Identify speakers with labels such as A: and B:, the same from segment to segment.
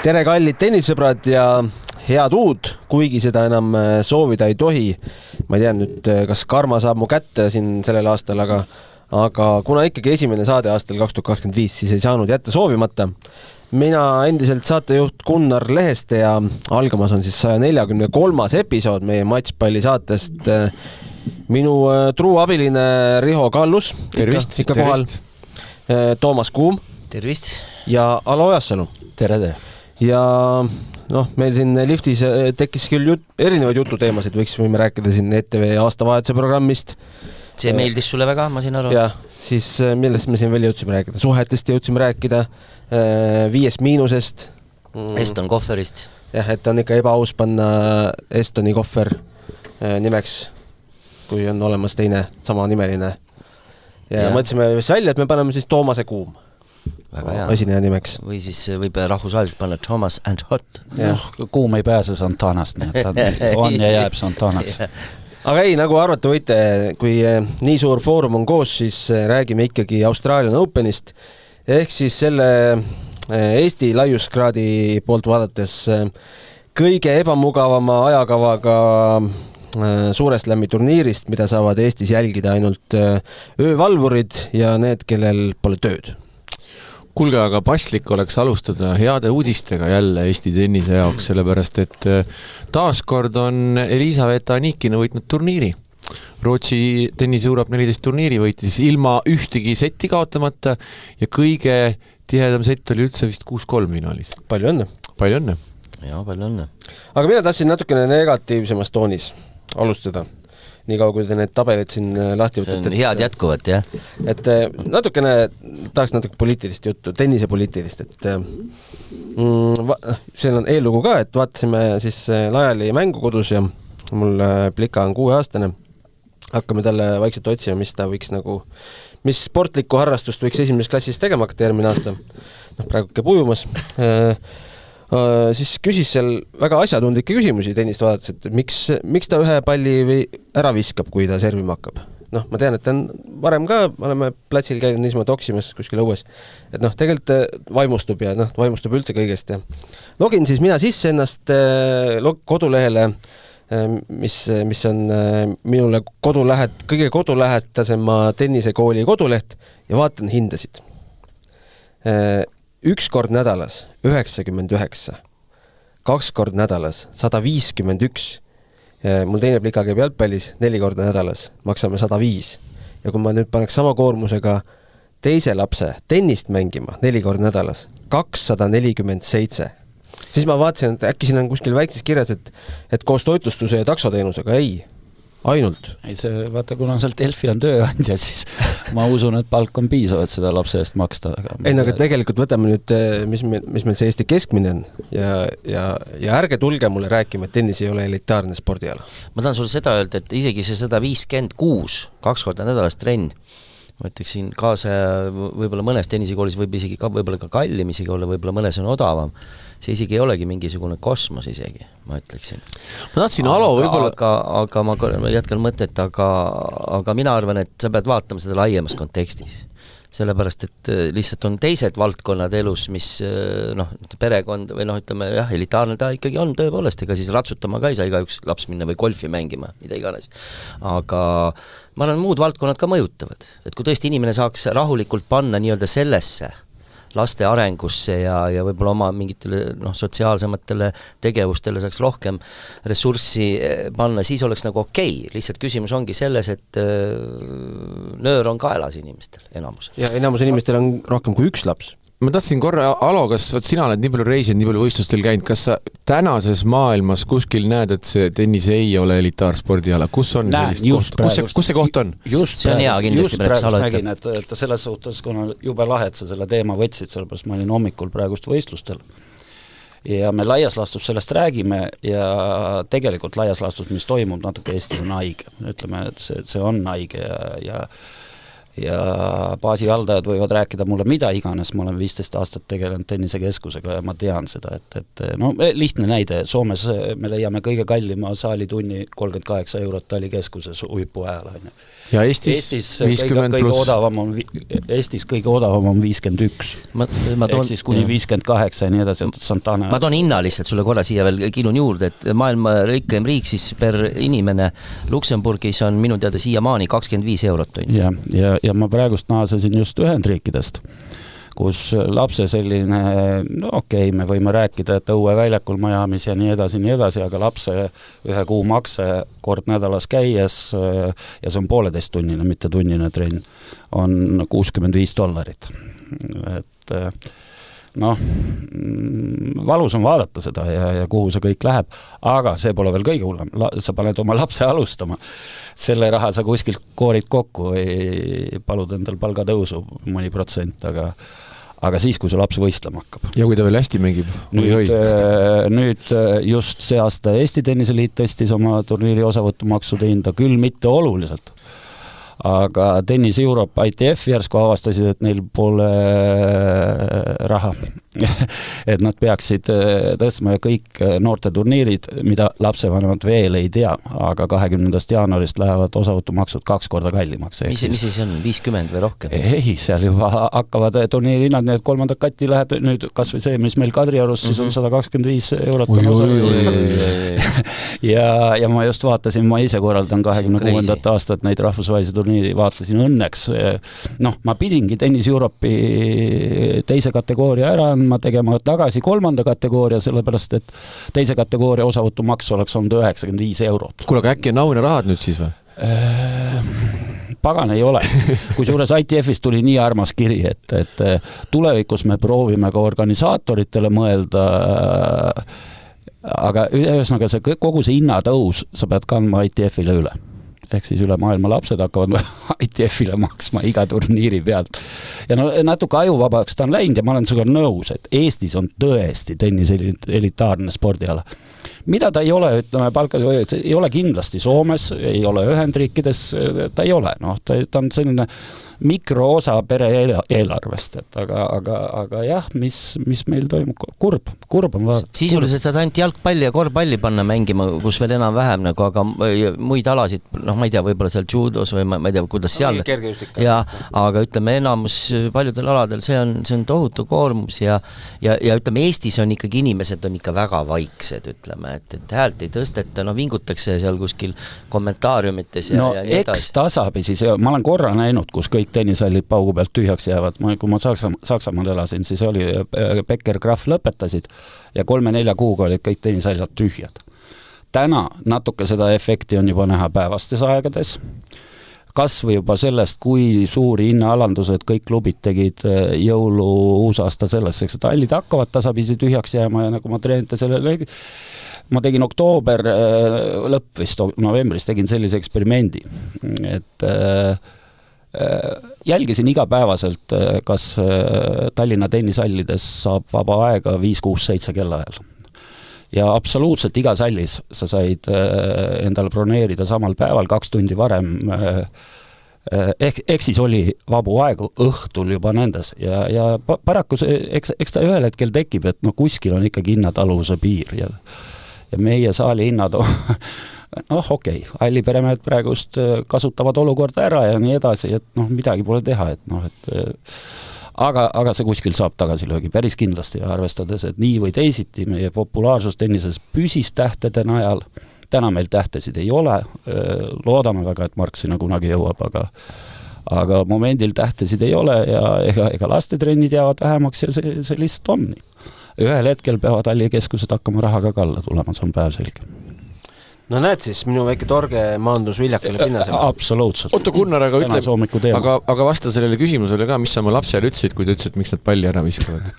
A: Tere kallid tennisõbrad ja head uud, kuigi seda enam soovida ei tohi. Ma ei tea nüüd, kas karma saab mu kätte siin sellel aastal, aga kuna ikkagi esimene saade aastal 2025, siis ei saanud jätta soovimata. Mina endiselt saatejuht Gunnar Leheste ja algamas on siis 143. episood meie matšpalli saatest. Minu truu abiline Riho Kallus.
B: Tervist,
A: ikka kohal. Toomas Kuum.
C: Tervist.
A: Ja Alo Ojassalu.
B: Tere.
A: Ja meil siin liftis tekkis küll erinevaid jututeemasid, võime rääkida siin ETV aastavahetuse programmist.
C: See meeldis sulle väga, ma siin aru.
A: Ja, siis millest me siin veel jõudsime rääkida? Suhetest jõudsime rääkida, 5 miinusest.
C: Eston Kohverist.
A: Jah, et on ikka ebaaus panna Estoni Kohver nimeks, kui on olemas teine sama nimeline. Ja mõtlesime välja, et me paneme siis Toomase Kuum. Esineja nimeks.
C: Või siis võib rahvusvaheliselt panna Thomas and Hot.
B: Kuum ei pääse Santanast, nii et ta on ja jääb Santanaks.
A: Aga ei, nagu arvata võite, kui nii suur foorum on koos, siis räägime ikkagi Australian Openist. Ehk siis selle Eesti laiuskraadi poolt vaadates kõige ebamugavama ajakavaga Suures Slam'i turniirist, mida saavad Eestis jälgida ainult öövalvurid ja need, kellel pole tööd.
D: Kuulge, aga paslik oleks alustada heade uudistega jälle Eesti tennise jaoks, sellepärast et taaskord on Elisaveta Anikina võitnud turniiri. Rootsi tennise Europe 14 turniiri võitis ilma ühtegi setti kaotamata ja kõige tihedam sett oli üldse vist 6-3 finaalis.
A: Palju õnne.
D: Palju õnne.
C: Jaa, palju õnne.
A: Aga mina tahtsin natukene negatiivsemas toonis alustada. Nii kaua, kui te need tabelid siin lahti võtate.
C: See on head jätkuvat, jah?
A: Et natukene, tahaks natuke poliitilist juttu, tennise poliitilist, et seal on eellugu ka, et vaatasime siis Laiali mängu kodus ja mul plika on 6-aastane. Hakkame talle vaikselt otsima, mis ta võiks mis sportlikku harrastust võiks esimeses klassis tegema hakata järgmine aasta. Praegu käib ujumas. Siis küsis seal väga asjatundlikke küsimusi tennist vaadates, et miks ta ühe palli ära viskab, kui ta servima hakkab. Ma tean, et ta on varem ka, oleme platsil käinud niisama toksimas kuskil õues, et tegelikult vaimustub ja vaimustub üldse kõigest. Ja login siis mina sisse ennast kodulehele, mis on minule kõige kodulähedasema tennisekooli koduleht ja vaatan hindasid. 1 kord nädalas 99, 2 kord nädalas 151. Mul teine plika käib jalgpallis 4 korda nädalas, maksame 105. Ja kui ma nüüd paneks sama koormusega teise lapse tennist mängima 4 korda nädalas, 247. Siis ma vaatasin, et äkki siin on kuskil väikses kirjas, et koos toitlustuse ja taksoteenusega ei. Ainult.
B: Ei see, vaata, kuna seal Delfi on tööandja, siis ma usun, et palk on piisav, et seda lapse eest maksta.
A: Ei, aga tegelikult võtame nüüd, mis meil see Eesti keskmine on ja ärge tulge mulle rääkima, et tennis ei ole elitaarne spordiala.
C: Ma tahan sulle seda öelda, et isegi see 156, 2 korda nädalas trenn, ma ütleksin kaasa võib-olla mõnes tennisekoolis võib isegi võib-olla ka kallim isegi olla, võib-olla mõnes on odavam. See isegi ei olegi mingisugune kosmos isegi, ma ütleksin.
D: Ma tahtsin Alo võib-olla...
C: Aga ma jätkan mõtet, aga mina arvan, et sa pead vaatama seda laiemas kontekstis. Sellepärast, et lihtsalt on teised valdkonnad elus, mis perekond või ütleme, elitaarne ta ikkagi on tõepoolest, ega siis ratsutama ka ei saa igaüks laps minna või golfi mängima, mida iganes. Aga ma arvan, muud valdkonnad ka mõjutavad. Et kui tõesti inimene saaks rahulikult panna nii-öelda sellesse laste arengusse ja võib-olla oma mingitele sotsiaalsematele tegevustele saaks rohkem ressurssi panna, siis oleks okei. Lihtsalt küsimus ongi selles, et nöör on kaelas inimestel, enamus.
A: Ja enamus inimestel on rohkem kui 1 laps.
D: Ma tahtsin korra, Alo, kas sina oled nii palju reisinud, nii palju võistlustel käinud, kas sa tänases maailmas kuskil näed, et see tennis ei ole elitaarspordiala? Kus on sellist koht? Kus see koht on?
C: See on hea kindlasti.
B: Just praegust nägin, et selles suhtes, kuna jube lahe, et sa selle teema võtsid, sellepärast ma olin hommikul praegust võistlustel. Ja me laias laastus sellest räägime ja tegelikult laias laastus, mis toimub natuke Eestis on haige. Ütleme, et see on haige ja ja baasihaldajad võivad rääkida mulle mida iganes, ma olen 15 aastat tegelenud tennisekeskusega ja ma tean seda, et no lihtne näide, Soomes me leiame kõige kallima saalitunni 38 eurot talikeskuses uipu ajal, on ju.
D: Ja Eestis 50 pluss.
B: Eestis kõige odavam on 51. Ehk siis kuni 58 ja nii edasi. Santana.
C: Ma toon hinna lihtsalt sulle korra siia veel kilun juurde, et maailma rikkem riik siis per inimene Luksemburgis on minu teada siiamaani 25 eurot.
B: Ja ma praegust naasesin just Ühendriikidest, kus lapse selline, no okei, me võime rääkida, et õue väljakul majamis ja nii edasi, aga lapse 1 kuu makse kord nädalas käies, ja see on 1,5-tunnine, mitte tunnine trenn, on $65. Et noh, valus on vaadata seda ja kuhu see kõik läheb, aga see pole veel kõige hullem, sa paned oma lapse alustama, selle raha sa kuskilt koorid kokku või palud endal palgatõusu mõni protsent, aga siis, kui su laps võistlema hakkab.
D: Ja kui ta veel hästi mängib?
B: Nüüd just see aasta Eesti Tenniseliit tõstis oma turniiri osavõtumaksude hinda, küll mitte oluliselt. Aga Tennis Europe ITF järsku avastasid, et neil pole raha. Et nad peaksid tõstma kõik noorte turniirid, mida lapsevanemad veel ei tea, aga 20. jaanuarist lähevad osavõtumaksud 2 korda kallimaks.
C: Mis siis on, 50 või rohkem?
B: Ei, seal juba hakkavad turniiri hinnad, need 3. katti lähed nüüd kas või see, mis meil Kadriorus, siis on 125 eurot. Ja ma just vaatasin, ma ise korraldan 26. aastat neid rahvusvahelisi turniiri, vaatasin õnneks. Noh, ma pidingi Tennis Europe'i teise kategooria ära ma tegema tagasi 3. kategooria, sellepärast, et teise kategooria osavõtumaks oleks olnud 95 eurot.
D: Kuule, aga äkki on aune rahad nüüd siis või?
B: Pagan ei ole. Kui suures ITF-ist tuli nii armas kiri, et tulevikus me proovime ka organisaatoritele mõelda, aga ühesõnaga see kogu see hinnatõus sa pead kandma ITF-ile üle. Ehk siis üle maailma lapsed hakkavad ITF-ile maksma iga turniiri pealt. Ja no natuke ajuvabaks ta on läinud ja ma olen sinuga nõus, et Eestis on tõesti tennis elitaarne spordiala. Mida ta ei ole, ütleme, ei ole kindlasti Soomes, ei ole Ühendriikides, ta ei ole. No, ta on selline mikroosa pere eelarvest, et aga jah, mis meil toimub, kurb on vaadata.
C: Sisuliselt saad ainult jalgpalli ja korvpalli panna mängima, kus veel enam vähem, nagu, aga muid alasid, noh, ma ei tea, võib-olla seal judos või ma ei tea, kuidas seal. Ja, aga ütleme, enamus paljudel aladel see on tohutu koormus ja ütleme, Eestis on ikkagi inimesed on ikka väga vaiksed, ütleme, et häält ei tõsteta, no vingutakse seal kuskil kommentaariumites ja nii edasi. Eks
B: tasapisi, ma olen korra näinud, kus kõik tennisallid paugu pealt tühjaks jäävad. Kui ma Saksamaal elasin, siis oli Becker Graf lõpetasid ja 3-4 kuuga olid kõik tennisallad tühjad. Täna natuke seda efekti on juba näha päevastes aegades. Kas või juba sellest, kui suuri hinnaalandused kõik klubid tegid jõulu uusaasta selleks, et hallid hakkavad tasapisi tühjaks jääma ja nagu ma treenite selle ma tegin oktoober lõpp vist novembris, tegin sellise eksperimendi, et jälgisin igapäevaselt, kas Tallinna tennisallides saab vaba aega 5, 6, 7 kellaajal. Ja absoluutselt iga sallis sa said endale broneerida samal päeval 2 tundi varem. Eks siis oli vabu aegu õhtul juba nendes ja paraku eks ta ühel hetkel tekib, et no kuskil on ikkagi hinnataluvuse piir ja meie saali hinnad on noh, okei, halliperemehed praegust kasutavad olukorda ära ja nii edasi, et noh, midagi pole teha, et noh, et aga see kuskil saab tagasilöögi päris kindlasti, arvestades, et nii või teisiti meie populaarsus tennises püsis tähtede najal, täna meil tähtesid ei ole, loodame väga, et Mark sinna kunagi jõuab, aga momendil tähtesid ei ole ja ega lastetrennid jäävad vähemaks ja see lihtsalt on nii. Ühel hetkel peavad allikeskused hakkama rahaga kalla tulema, see on päev selge.
A: No näed siis, minu väike torge maandus viljakale pinnasele.
B: Absoluutselt.
D: Otto Kunnar aga ütleb, aga vasta sellele küsimusele ka, mis sa oma lapsele ütlesid, kui ta ütlesid, miks nad palli ära viskavad?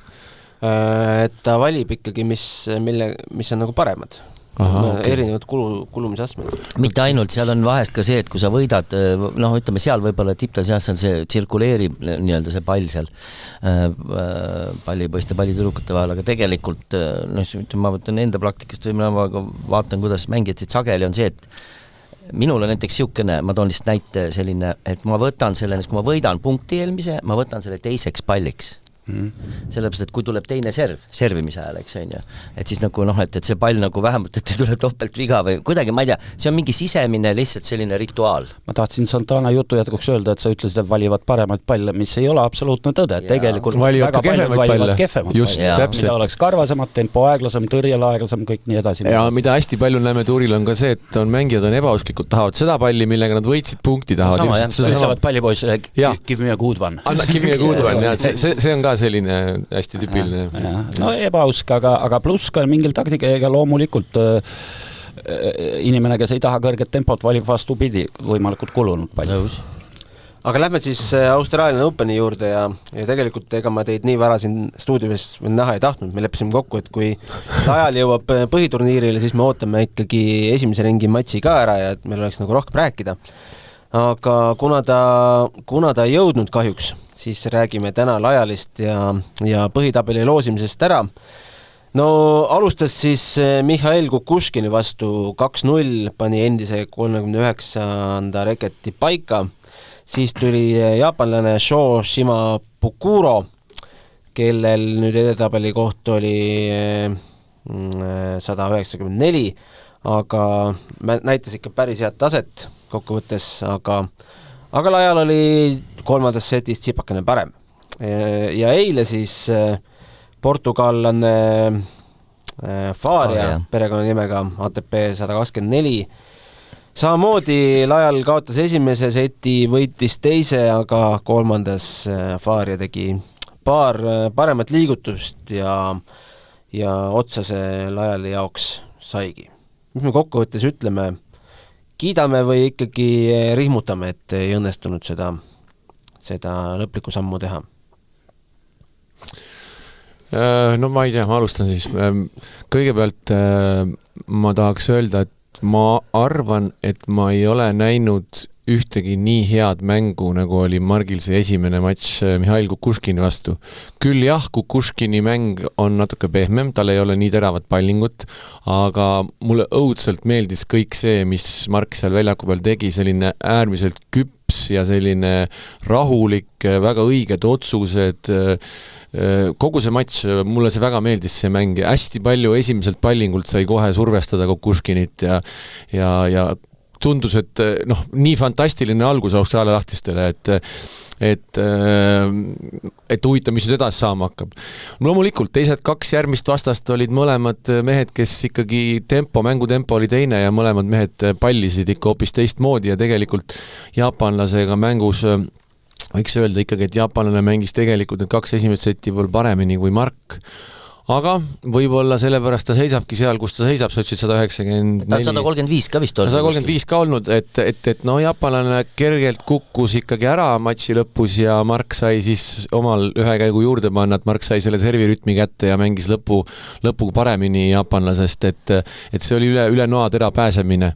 A: Et ta valib ikkagi, mis on nagu paremad. Erinevad kulumisastmed.
C: Mitte ainult, seal on vahest ka see, et kui sa võidad, noh, ütleme seal võib-olla tiptaseas on see tsirkuleerib nii-öelda see pall seal pallipoiste, pallitõrukute vahel, aga tegelikult noh, ma võtan enda praktikast või ma vaatan, kuidas mängijad siit sageli on see, et minul on näiteks siukene, ma toon lihtsalt näite selline, et ma võtan selle, kui ma võidan punkti eelmise, ma võtan selle teiseks palliks. Sellepärast, et kui tuleb teine servimise ajal, eks on ju, et siis nagu noh, et see pall nagu vähemalt, et ei tule topelt viga või kuidagi, ma ei tea, see on mingi sisemine lihtsalt selline rituaal.
B: Ma tahtsin Santana jutu jätkuks öelda, et sa ütlesid, et valivad paremaid palle, mis ei ole absoluutne tõde, et tegelikult
D: valivad
B: väga paljud valivad kehvemaid
D: palle,
B: mida oleks karvasemad, tempo aeglasem, tõrjel aeglasem, kõik nii edasi.
D: Ja mida hästi palju näeme tuuril on ka see, et mängijad on ebausklikud, tahavad seda palli, millega nad võitsid punkti, tahavad
B: ütlevad pallipoissile, give me a good one.
D: Give me a good one, ja see on ka selline hästi tüüpiline.
B: No ebausk, aga pluss ka mingil taktikega loomulikult inimene, kes ei taha kõrget tempot, valib vastupidi võimalikult kulunud palju.
A: Aga lähme siis Australian Openi juurde ja tegelikult ega ma teid nii vara siin stuudios näha ei tahtnud. Me leppisime kokku, et kui ajal jõuab põhiturniirile, siis me ootame ikkagi esimese ringi matši ka ära ja et meil oleks nagu rohkem rääkida. Aga kuna ta ei jõudnud kahjuks, siis räägime täna Lajalist ja põhitabeli loosimisest ära. No alustas siis Mihhail Kukushkini vastu 2-0, pani endise 39. reketi paika. Siis tuli jaapanlane Sho Shimabukuro, kellel nüüd edetabeli koht oli 194, aga näitas ikka päris head taset kokkuvõttes, aga Lajal oli kolmandas setis tsipakene parem. Ja eile siis portugallane Faria perekonna nimega ATP 124. Samamoodi Lajal kaotas esimese seti, võitis teise, aga kolmandas Faria tegi paar paremat liigutust ja otsa see Lajali jaoks saigi. Mis me kokkuvõttes ütleme, kiidame või ikkagi rihmutame, et ei õnnestunud seda lõplikku sammu teha?
D: No ma ei tea, ma alustan siis. Kõigepealt ma tahaks öelda, et ma arvan, et ma ei ole näinud ühtegi nii head mängu, nagu oli Margil see esimene matš Mihhail Kukushkini vastu. Küll jah, Kukushkini mäng on natuke pehmem, tal ei ole nii teravat pallingut, aga mulle õudselt meeldis kõik see, mis Mark seal väljaku peal tegi, selline äärmiselt küps ja selline rahulik, väga õiged otsused. Kogu see matš, mulle see väga meeldis see mäng. Hästi palju esimeselt pallingult sai kohe survestada Kukushkinit ja tundus, et nii fantastiline algus Austraalia lahtistele, et huvitav, mis nüüd edasi saama hakkab. Loomulikult, teised kaks järgmist vastast olid mõlemad mehed, kes ikkagi mängutempo oli teine ja mõlemad mehed pallisid ikka hoopis teistmoodi ja tegelikult jaapanlasega mängus võiks öelda ikkagi, et jaapanlane mängis tegelikult need kaks esimest seti veel paremini kui Mark. Aga võib-olla sellepärast ta seisabki seal, kus ta seisab, sa ütlesid 194.
C: Ta on 135 ka vist olnud.
D: 135 ka olnud, et jaapanlane kergelt kukkus ikkagi ära matši lõpus ja Mark sai siis omal ühe käigu juurde panna, et Mark sai selle servirütmi kätte ja mängis lõpuga paremini jaapanlasest, et see oli üle noatera pääsemine.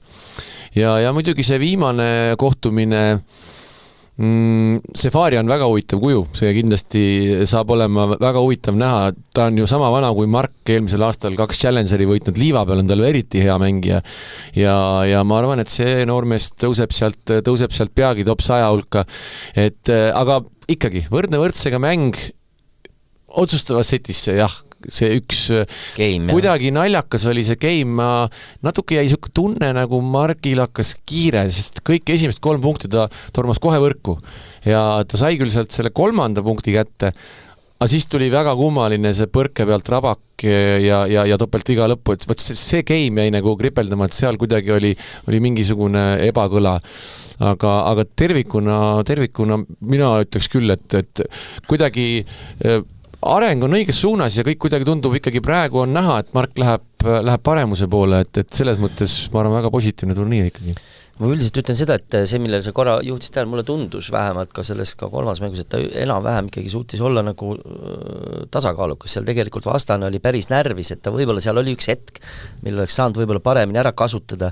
D: Ja muidugi see viimane kohtumine, see Faria on väga huvitav kuju, see kindlasti saab olema väga huvitav näha, ta on ju sama vana kui Mark eelmisel aastal 2 Challengeri võitnud, liiva peal on tal eriti hea mängija ja ma arvan, et see noormees tõuseb sealt peagi top 100 hulka, aga ikkagi võrdne võrdsega mäng otsustavas setisse, jah, see üks game, kuidagi naljakas oli see game, ma natuke jäi siuke tunne, nagu Margil hakkas kiire, sest kõik esimest 3 punkti ta tormas kohe võrku ja ta sai küll sealt selle 3. punkti kätte, aga siis tuli väga kummaline see põrke pealt rabak ja topelt viga lõppu, et võt see game jäi nagu kripeldama, et seal kuidagi oli mingisugune ebakõla, aga tervikuna mina ütleks küll, et kuidagi areng on õiges suunas ja kõik kuidagi tundub ikkagi praegu on näha, et Mark läheb paremuse poole, et selles mõttes ma arvan väga positiivne turniir ikkagi.
C: Ma üldiselt ütlen seda, et see, millele sa korra juhtisid tähele, mulle tundus vähemalt ka selles ka kolmas mängus, et ta enam-vähem ikkagi suutis olla nagu tasakaalukas, seal tegelikult vastane oli päris närvis, et ta võib-olla seal oli üks hetk, mille oleks saanud võib-olla paremini ära kasutada.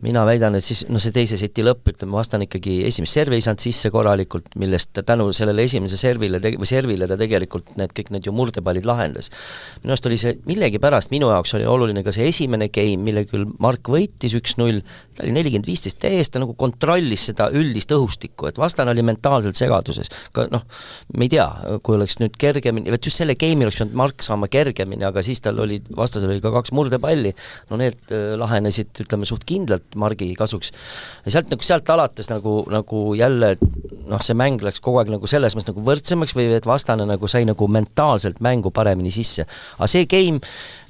C: Mina väidan, et siis see teise seti lõpp, ütleme, vastane ikkagi esimest servi ei saanud sisse korralikult, millest tänu sellele esimese servile ta tegelikult kõik need ju murdepallid lahendas. Minu arust oli see millegi pärast, minu jaoks oli oluline ka see esimene game, mille küll Mark võitis 1-0, ta oli 40-15 sellist täiesti nagu kontrollis seda üldist õhustikku, et vastane oli mentaalselt segaduses. Ka, noh, me ei tea, kui oleks nüüd kergemini, et just selle game'i oleks pidanud Mark saama kergemini, aga siis tal oli, vastasel oli ka 2 murdepalli, no need lahenesid, ütleme, suht kindlalt Margi kasuks. Ja sealt alates nagu jälle, noh, see mäng läks kogu aeg nagu selles mõttes nagu võrdsemaks või et vastane nagu sai nagu mentaalselt mängu paremini sisse. Aga see game,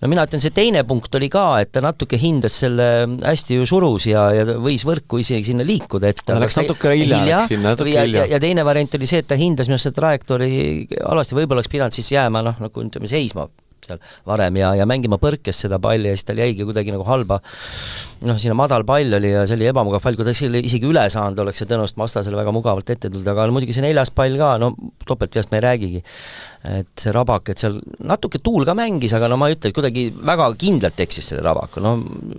C: no mina ütlen, see teine punkt oli ka, et ta natuke hindas selle hästi ju surus ja võis võrku isegi sinna liikuda, et ta
D: läks natuke hilja.
C: Ja teine variant oli see, et ta hindas minu seda trajektoori alasti, võib-olla oleks pidanud siis jääma, noh, nagu ütleme, seisma seal varem ja mängima põrkes seda palli ja siis tal jäigi kuidagi nagu halba, noh, siinä madal pall oli ja see oli ebamugav pall, kui ta isegi üle saanud, oleks see tõenäoliselt vastasele väga mugavalt ette tulnud, aga muidugi see 4. pall ka, no topeltveast me ei räägigi, et see Rabak, et seal natuke tuul ka mängis, aga no ma ei ütle, et kuidagi väga kindlalt eksis selle Rabaku, no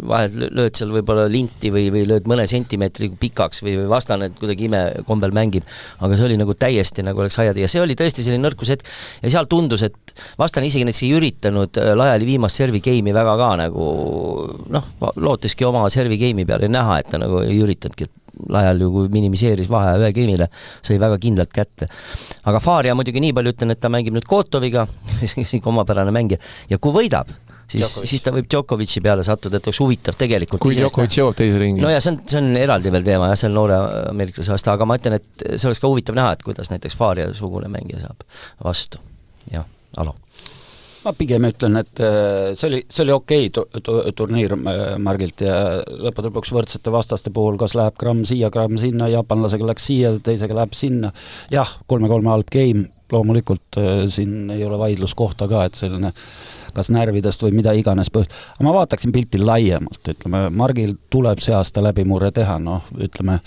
C: vahel lööd seal võib-olla linti või lööd mõne sentimeetri pikaks või vastane, et kuidagi imekombel mängib, aga see oli nagu täiesti nagu oleks aiad ja see oli tõesti selline nõrkus hetk ja seal tundus, et vastane isegi näiteks ei üritanud laiali viimast servi game'i väga ka nagu, noh, looteski oma servi game'i peale näha, et ta nagu ei üritanudki, laial ju kui minimiseeris vahe ühe game'ile, sai väga kindlalt kätte. Aga Faria muidugi nii palju ütlen, et ta mängib nüüd Kotoviga, omapärane mängija, ja kui võidab, siis ta võib Djokovic'i peale sattuda, et oleks huvitav tegelikult.
D: Kui Djokovic jõuab teise ringi.
C: No ja see on eraldi veel teema, ja see on noore ameeriklase aasta, aga ma ütlen, et see oleks ka huvitav näha, et kuidas näiteks Faria sugune mängija saab vastu. Jah, alo.
B: Ma pigem ütlen, et see oli okei turniir Margilt ja lõppude lõpuks võrdsete vastaste puhul, kas läheb gramm siia, gramm sinna, jaapanlasega läks siia, teisega läheb sinna. Jah, 3-3 halb game, loomulikult siin ei ole vaidluskohta ka, et selline kas närvidest või mida iganes põhjust. Aga ma vaataksin pilti laiemalt, ütleme, Margil tuleb see aasta läbimurre teha, noh, ütleme,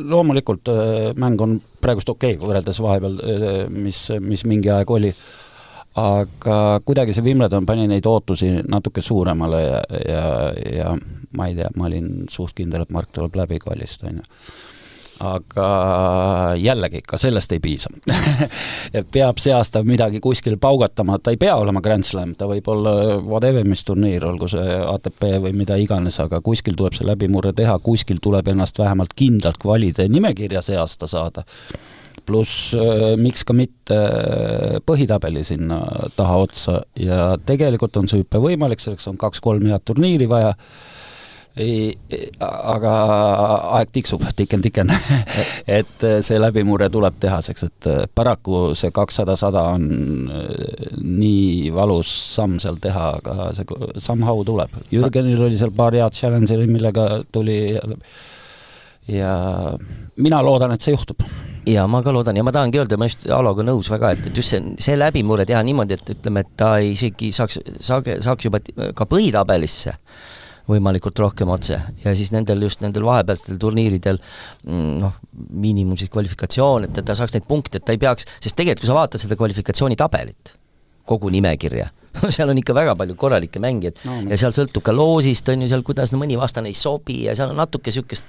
B: loomulikult mäng on praegust okei, võrreldes vahepeal, mis mingi aeg oli, aga kuidagi see Wimbledon pani neid ootusi natuke suuremale ja ma ei tea, ma olin suht kindel, et Mark tuleb läbi kvalist, on ju. Aga jällegi, ka sellest ei piisa. Peab see aasta midagi kuskil paugatama, ta ei pea olema Grand Slam, ta võib olla whatever mis turniir, olgu see ATP või mida iganes, aga kuskil tuleb see läbimurre teha, kuskil tuleb ennast vähemalt kindlalt kvalide nimekirja see aasta saada. Pluss miks ka mitte põhitabeli sinna taha otsa ja tegelikult on see hüppe võimalik, selleks on 2-3 head turniiri vaja. Aga aeg tiksub, tiken. Et see läbimurre tuleb tehaseks, et paraku see 200-100 on nii valus samm seal teha, aga see somehow tuleb. Jürgenil oli seal paar head challenge'i, millega tuli ja mina loodan, et see juhtub.
C: Ja ma ka loodan ja ma tahangi öelda, ma just Aloga nõus väga, et just see läbimurre teha niimoodi, et ütleme, et ta isegi saaks juba ka põhitabelisse võimalikult rohkem otse ja siis nendel vahepealsetel turniiridel noh, miinimum siis kvalifikatsioon, et ta saaks neid punkte, et ta ei peaks, sest tegelikult kui sa vaatad seda kvalifikatsioonitabelit, kogu nimekirja, seal on ikka väga palju korralikke mängijad ja seal sõltub ka loosist, on ju seal, kuidas mõni vastane ei sobi ja seal on natuke sükest,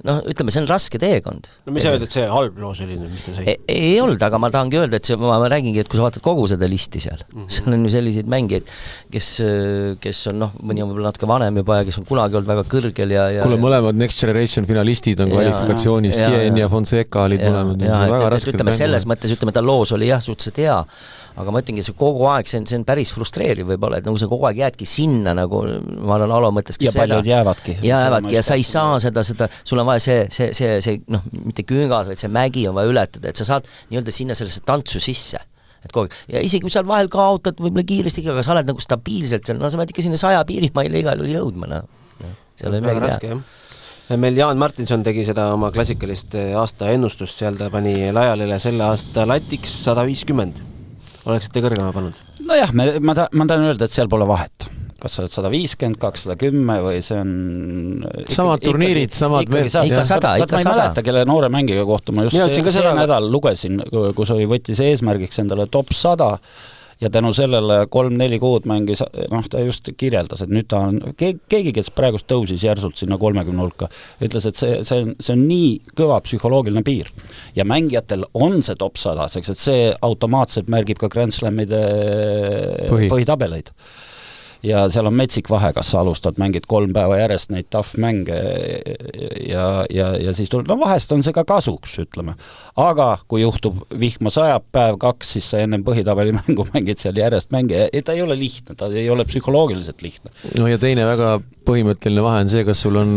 C: noh, ütleme, see on raske teekond.
A: No mis sa öeld, et see halb loos oli, mis ta sai?
C: Ei olnud, aga ma tahangi öelda, et ma räägingi, et kui sa vaatad kogu seda listi seal, seal on ju selliseid mängijaid, kes on, noh, mõni on võib-olla natuke vanem juba ja kes on kunagi olnud väga kõrgel ja
D: kuule, mõlemad Next Generation finalistid on kvalifikatsioonis, Tien ja Fonseca olid mõlemad väga rasked
C: mängud. Selles mõttes, ütleme, ta loos oli jah, suhteliselt hea, aga ma ütlengi, see kogu aeg, see on päris frustreeriv võib-olla, et nagu see kogu aeg jäädki sinna, nagu ma olen Alo mõtteski
B: ja paljud jäävadki
C: ja sa ei saa seda, sul on vaja see noh, mitte küngas, vaid see mägi on vaja ületada, et sa saad nii-öelda sinna sellesse tantsu sisse, et kogu aeg, ja isegi kui sa vahel kaotad võib-olla kiiresti, aga sa oled nagu stabiilselt seal, no sa pead ikka sinna 100 piirimaile igal juhul jõudma, seal on väga raske, jah.
A: Meil Jaan Martinson tegi seda oma klassikalist aasta ennustust, seal ta pani laialile selle aasta latiks 150. Oleksite kõrgema pannud?
B: No jah, ma tahan öelda, et seal pole vahet. Kas sa oled 150, 210 või see on...
D: Samad turniirid, samad...
C: Ikka 100.
B: Ma ei mäleta, kelle noore mängiga kohta. Ma just see nädal lugesin, kus võttis eesmärgiks endale top 100 ja tänu sellele 3-4 kuud mängis, noh, ta just kirjeldas, et nüüd ta on, keegi, kes praegust tõusis järsult sinna 30 hulka, ütles, et see on nii kõva psühholoogiline piir. Ja mängijatel on see top 100, seks, et see automaatselt märgib ka Grand Slamide põhitabeleid. ja seal on metsik vahe, kas sa alustad, mängid 3 päeva järjest neid tough mänge ja siis tuleb, no vahest on see ka kasuks, ütleme. Aga kui juhtub vihma sajab päev 2, siis sa ennem põhitabeli mängu mängid seal järjest mänge. Ta ei ole lihtne, ta ei ole psühholoogiliselt lihtne.
D: No ja teine väga põhimõtteline vahe on see, kas sul on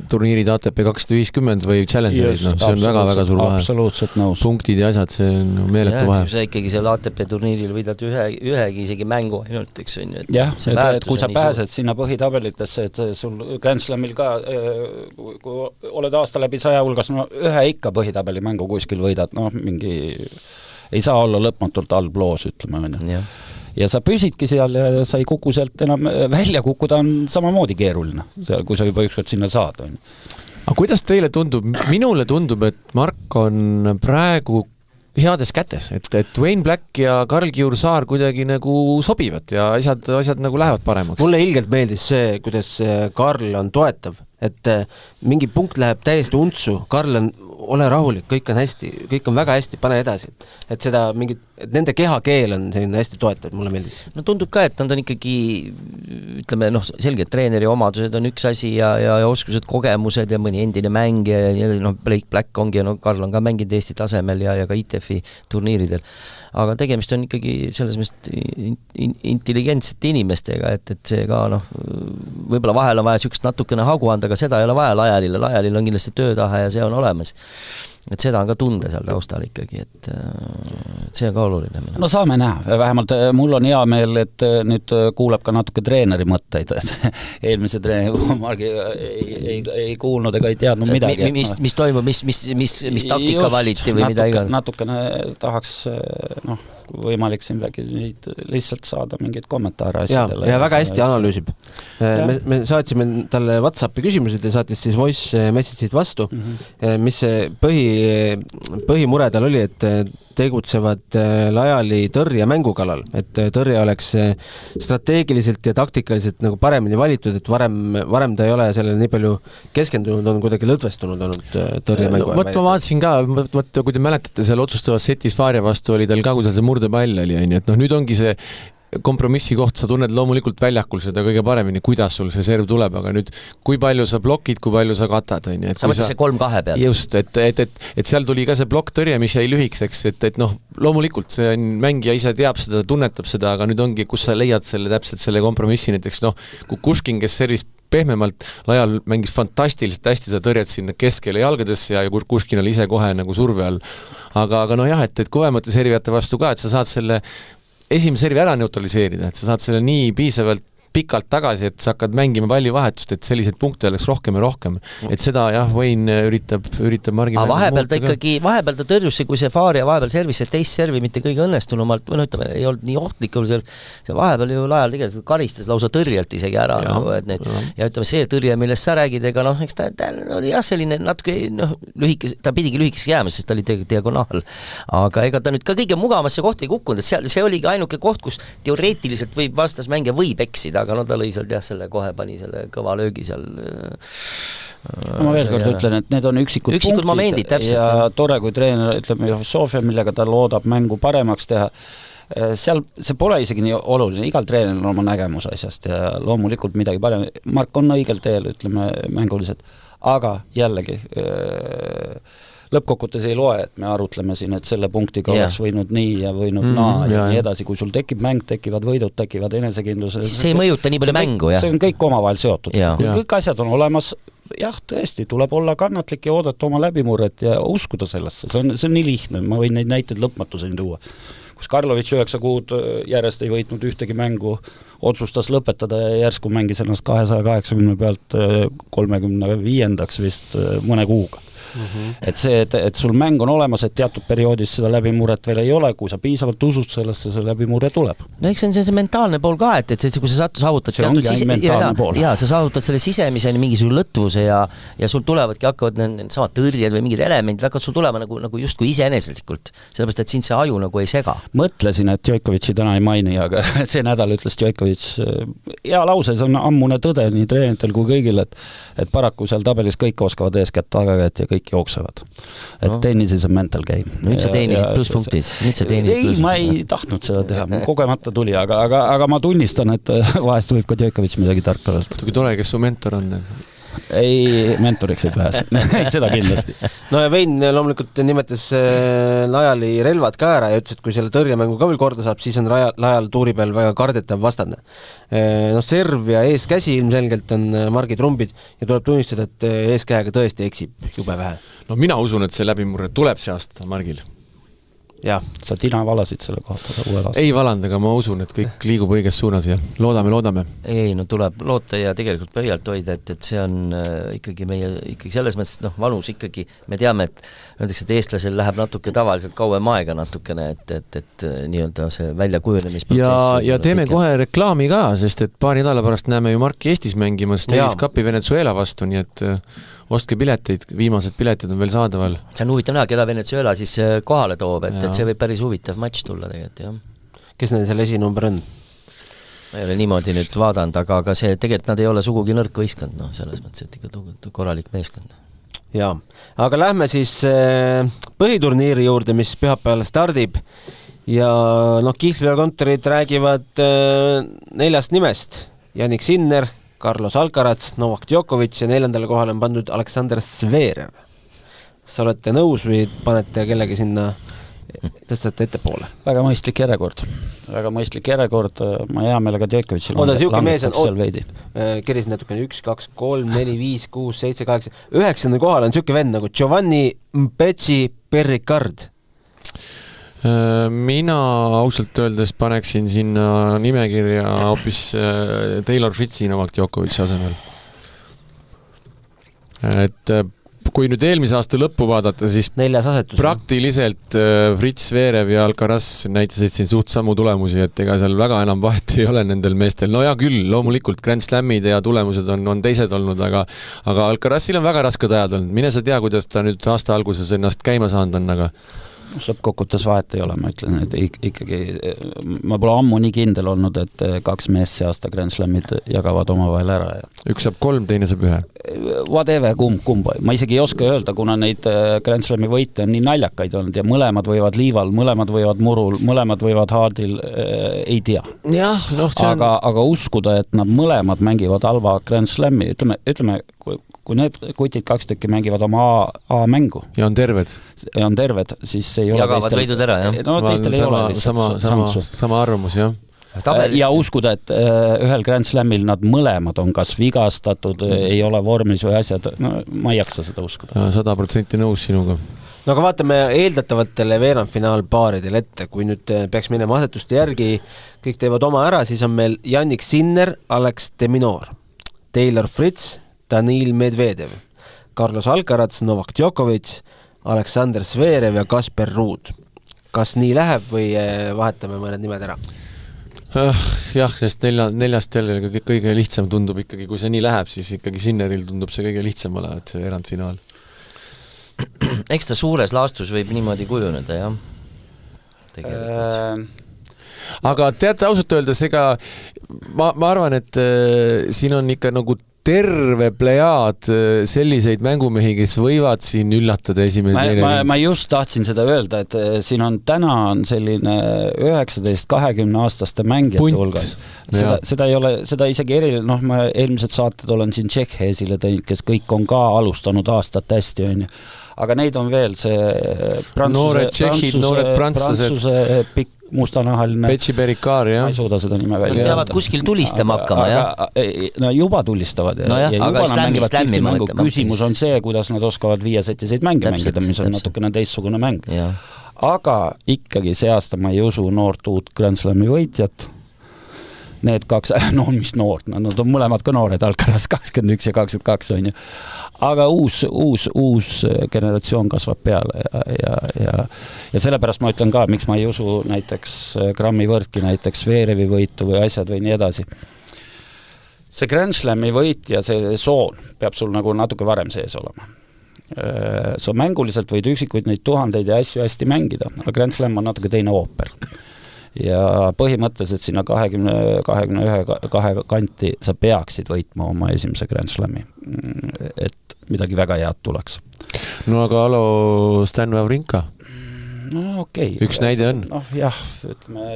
D: turniirid ATP 250 või Challengerid, no, see on väga-väga suur vahe.
B: Absoluutselt nõus.
D: Punktid ja asjad, see on meeletu vahe.
C: Sa ikkagi seal ATP turniiril võidad ühegi isegi mängu ainult, eks on ju.
B: Jah, et kui sa pääsed sinna põhitabelitesse, et sul Grand Slamil ka, kui oled aasta läbi 100 hulgas, no ühe ikka põhitabeli mängu kuskil võidad, noh mingi ei saa olla lõpmatult halb loos, ütleme. Ja sa püsidki seal ja sa ei kuku sealt enam välja kukkuda on samamoodi keeruline, kui sa juba ükskord sinna saad.
D: Aga kuidas teile tundub? Minule tundub, et Mark on praegu heades kätes, et Wayne Black ja Karl-Kiur Saar kuidagi nagu sobivad ja asjad nagu lähevad paremaks.
A: Mulle ilgelt meeldis see, kuidas Karl on toetav, et mingi punkt läheb täiesti untsu, Karl on ole rahulik, kõik on hästi, kõik on väga hästi, pane edasi. Et seda mingit, et nende kehakeel on selline hästi toetav, mulle meeldis.
C: No tundub ka, et nad on ikkagi, ütleme, noh, selgelt treeneri omadused on üks asi ja oskused, kogemused ja mõni endine mäng ja noh, Blake Black ongi ja no Karl on ka mänginud Eesti tasemel ja ka ITF-i turniiridel. Aga tegemist on ikkagi selles mõttes intelligentsete inimestega, et see ka noh, võib-olla vahel on vaja sükst natukene hagu anda, aga seda ei ole vaja Lajalil on kindlasti töötahe ja see on olemas. Et seda on ka tunda seal taustal ikkagi, et see on ka oluline.
B: No saame näha, vähemalt mul on hea meel, et nüüd kuuleb ka natuke treeneri mõtteid, eelmise treeneri Margi ei kuulnud ega ei teadnud midagi.
C: Mis toimub, mis taktika valiti või mida igal?
B: Natukene tahaks võimalik siin lihtsalt saada mingeid kommentaare asjadele.
A: Ja väga hästi analüüsib. Me saatsime talle WhatsAppi küsimused ja saatis siis voice message'id vastu, mis põhimure tal oli, et tegutsevad Lajali tõrje mängu kallal, et tõrje oleks strateegiliselt ja taktikaliselt nagu paremini valitud, et varem ta ei ole sellele nii palju keskendunud, on kuidagi lõdvestunud olnud tõrje mängu.
D: Ma vaatasin ka, kui te mäletate, seal otsustavas setis Faaria vastu oli tal ka, kui tal see murdepall oli, et noh, nüüd ongi see kompromissi koht, sa tunned loomulikult väljakul seda kõige paremini, kuidas sul see serv tuleb, aga nüüd kui palju sa blokid, kui palju sa katad.
C: Sa mõtled see 3-2 peal?
D: Just, et seal tuli ka see blokktõrje, mis jäi lühikseks, et noh, loomulikult see mängija ise teab seda, tunnetab seda, aga nüüd ongi, kus sa leiad selle täpselt selle kompromissi, näiteks noh, kui Kuškin, kes servis pehmemalt Lajal mängis fantastiliselt hästi seda tõrjet sinna keskele jalgadesse ja Kuškin oli ise kohe nagu surve all. Aga no jah, et kõvemate servijate vastu ka, et sa saad selle esimese servi ära neutraliseerida, et sa saad selle nii piisavalt pikalt tagasi, et sa hakkad mängima pallivahetust, et selliseid punkte oleks rohkem ja rohkem. Et seda jah, Wayne üritab Margi
C: aga vahepeal ta tõrjus, kui see Faaria vahepeal servis, see teist servi mitte kõige õnnestunumalt, või ütleme, ei olnud nii ohtlik, see vahepeal ju Lajal tegelikult karistas lausa tõrjelt isegi ära. Ja ütleme, see tõrje, millest sa räägid, ega noh, eks ta oli jah selline natuke lühikes, ta pidigi lühikes jääma, sest ta oli diagonaal. Aga ega ta nüüd ka kõige mugavasse kohta ei kukkunud, et see oligi ainuke koht, kus teoreetiliselt võib vastasmängija võib eksida, aga no ta lõi seal selle kohe pani selle kõva löögi seal.
B: Ma veel kord ütlen, et need on üksikud punktid
C: momendid, täpselt,
B: ja tore, kui treener ütleb Sofia, millega ta loodab mängu paremaks teha. Seal see pole isegi nii oluline, igal treeneril on oma nägemus asjast ja loomulikult midagi parem. Mark on õigel teel, ütleme, mänguliselt, aga jällegi lõppkokkutes ei loe, et me arutleme siin, et selle punktiga oleks võinud nii ja võinud ja nii edasi, kui sul tekib mäng, tekivad võidud, tekivad enesekindlus.
C: See ei mõjuta nii palju mängu, jah?
B: See on kõik omavahel seotud. Kui kõik asjad on olemas, jah, tõesti, tuleb olla kannatlik ja oodata oma läbimurret ja uskuda sellesse. See on nii lihtne, ma võin neid näiteid lõpmatuseni tuua. Kus Karlovitš 9 kuud järjest ei võitnud ühtegi mängu, otsustas lõpetada ja järsku mängis ennast 280 pealt 35-ndaks vist mõne kuuga. Et see, et sul mäng on olemas, et teatud perioodis seda läbimurret veel ei ole, kui sa piisavalt usud sellesse, see läbimurre tuleb.
C: No eks see on see mentaalne pool ka, et kui sa saavutad sa saavutad selle sisemiseni mingisugune lõtvuse ja sul tulevadki, hakkavad need samad tõrjed või mingid elemendid, hakkavad sul tulema nagu justkui iseeneselikult, sellepärast, et siin see aju nagu ei sega. Mõtlesin, et Djokovic'i täna ei maini, aga see nädal ütles Djokovic, hea lause, see on ammune tõde nii treeneritel kui kõigil, et paraku seal tabelis kõik oskavad eeskätt tagakäed ja kõik
B: kõik jooksevad. Et tennises on mental game.
C: Nüüd sa teenisid plusspunktid.
B: Ei, ma ei tahtnud seda teha, kogemata tuli, aga ma tunnistan, et vahest võib ka Djokovic midagi tarka öelda.
D: Kui tore, kes su mentor on?
B: Ei, mentoriks ei pääse. Seda kindlasti.
A: No ja Vein loomulikult nimetas Lajali relvad ka ära ja ütles, et kui selle tõrjemängu ka veel korda saab, siis on Lajal tuuri peal väga kardetav vastane. No serv ja eeskäsi ilmselgelt on Margi trumbid ja tuleb tunnistada, et eeskäega tõesti eksib jube vähe.
D: No mina usun, et see läbimurre tuleb see aasta Margil.
A: Ja.
B: Sa tina valasid selle kohta uuel aastal.
D: Ei valanud, aga ma usun, et kõik liigub õiges suunas ja loodame.
C: Ei, no tuleb loota ja tegelikult pöialt hoida, et see on ikkagi meie, ikkagi selles mõttes, vanus ikkagi, me teame, et öeldakse, et eestlasel läheb natuke tavaliselt kauem aega natukene, et nii-öelda see väljakujunemisprotsess. Ja teeme kohe reklaami ka, sest et paari nädala pärast näeme ju Marki Eestis mängimas Davis Cupi Venezuela vastu, nii et ostke pileteid, viimased piletid on veel saadaval. See on huvitav näha, keda Venezuela siis kohale toob, et see võib päris huvitav matš tulla tegelikult, jah.
A: Kes neil selle esinumber on?
C: Ma ei ole niimoodi nüüd vaadanud, aga see tegelikult nad ei ole sugugi nõrk võistkond, selles mõttes, et ikka korralik meeskond.
A: Jaa, aga lähme siis põhiturniiri juurde, mis pühapäeval stardib ja Kihlvi ja kontorid räägivad 4 nimest. Jannik Sinner, Carlos Alcaraz, Novak Djokovic ja 4. kohale on pandud Aleksander Zverev. Sa olete nõus või panete kellegi sinna, tõstate ettepoole?
B: Väga mõistlik järjekord. Ma hea meelega Djokovicil
A: langetaks seal veidi. Kirisin natukene 1, 2, 3, 4, 5, 6, 7, 8. 9. kohal on siuke vend nagu Giovanni Mpetsi Perricard.
D: Mina ausalt öeldes paneksin sinna nimekirja hoopis Taylor Fritzi Novak Djokovic asemel. Et kui nüüd eelmise aasta lõppu vaadata, siis praktiliselt Fritz, Zverev ja Alcaraz näitasid siin suht samu tulemusi, et ega seal väga enam vahet ei ole nendel meestel. No ja küll, loomulikult Grand Slamid ja tulemused on teised olnud, aga Alcarazil on väga rasked ajad olnud. Mine sa tea, kuidas ta nüüd aasta alguses ennast käima saanud on, aga
B: lõppkokkutes vahet ei ole, ma ütlen, et ikkagi ma pole ammu nii kindel olnud, et 2 meest see aasta Grand Slamid jagavad omavahel ära.
D: Üks saab 3, teine saab 1.
B: Whatever, kumba. Ma isegi ei oska öelda, kuna neid Grand Slami võite on nii naljakaid olnud ja mõlemad võivad liival, mõlemad võivad murul, mõlemad võivad haadil, ei tea.
D: Jah,
B: aga uskuda, et nad mõlemad mängivad halva Grand Slami, ütleme kui need kutid 2 tükki mängivad oma A-mängu
D: ja on terved,
B: siis ei ole
C: jagavad võidud ära, jah?
B: No teistel ei ole
D: sama arvamus, jah.
B: Ja uskuda, et ühel Grand Slamil nad mõlemad on kas vigastatud, ei ole vormis või asjad, ma ei jaksa seda uskuda.
D: 100% nõus sinuga.
A: No aga vaatame eeldatavatele veerandfinaalpaaridele ette, kui nüüd peaks minema asetuste järgi, kõik teevad oma ära, siis on meil Jannik Sinner, Alex de Minaur, Taylor Fritz, Daniil Medvedev, Carlos Alcaraz, Novak Djokovic, Aleksander Zverev ja Kasper Ruud. Kas nii läheb või vahetame mõned nimed ära?
D: Jah, sest 4 jälle kõige lihtsam tundub ikkagi, kui see nii läheb, siis ikkagi Sinneril tundub see kõige lihtsam olevat, see erandfinaal.
C: Eks ta suures laastus võib niimoodi kujuneda, jah? Tegelikult.
D: Aga teate ausalt öeldes, ega ma arvan, et siin on ikka nagu terve plejaad selliseid mängumehi, kes võivad siin üllatada esimene
B: ma just tahtsin seda öelda, et siin on täna on selline 19-20 aastaste mängijate hulgas. Seda ei ole, seda isegi ma eelmised saated olen siin Tšehhe esile teinud, kes kõik on ka alustanud aastat hästi, on ju. Aga neid on veel see Prantsuse pikk mustanahaline
D: Petsi Perricard, jah.
B: Ma ei suuda seda nime välja.
C: Peavad kuskil tulistama hakkama, jah?
B: No juba tulistavad.
C: No jah, aga slämmi
B: küsimus on see, kuidas nad oskavad 5-setiseid mänge mängida, mis on natukene teistsugune mäng. Aga ikkagi see aasta ma ei usu noort uut Grand Slami võitjat. Need 2, mis noort, nad on mõlemad ka noored, Alcaraz 21 ja 22 on ju. Aga uus generatsioon kasvab peale ja sellepärast ma ütlen ka, miks ma ei usu näiteks Grammi võrdki, näiteks Zverevi võitu või asjad või nii edasi. See Grand Slami võit ja see soon peab sul nagu natuke varem sees olema. Sa mänguliselt võid üksikuid neid tuhandeid ja asju hästi mängida, aga Grand Slam on natuke teine ooper. Ja põhimõtteliselt sinna 21 kanti sa peaksid võitma oma esimese Grand Slami, et midagi väga head tuleks.
D: No aga alo Stan Wawrinka.
B: No okei.
D: Üks näide on.
B: Noh jah, ütleme,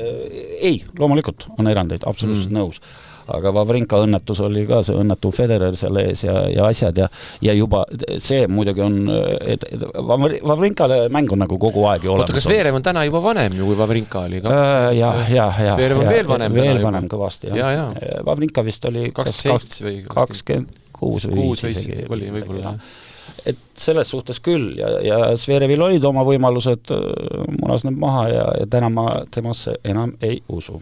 B: ei, loomulikult on erandeid, absoluutselt nõus. Aga Wawrinka õnnetus oli ka see õnnetu Federer selle ees ja asjad ja juba see muidugi on, et Wawrinkale mäng on nagu kogu aeg olemas.
D: Oota, kas Veerev on täna juba vanem ju, kui Wawrinka oli?
B: Veerev
D: on veel vanem
B: veel
D: täna
B: vanem kõvasti. Wawrinka vist oli
D: 27 või
B: 26 või 5 isegi.
D: Oli võib-olla,
B: et selles suhtes küll ja Zverevil olid oma võimalused, munas need maha ja täna ma temasse enam ei usu.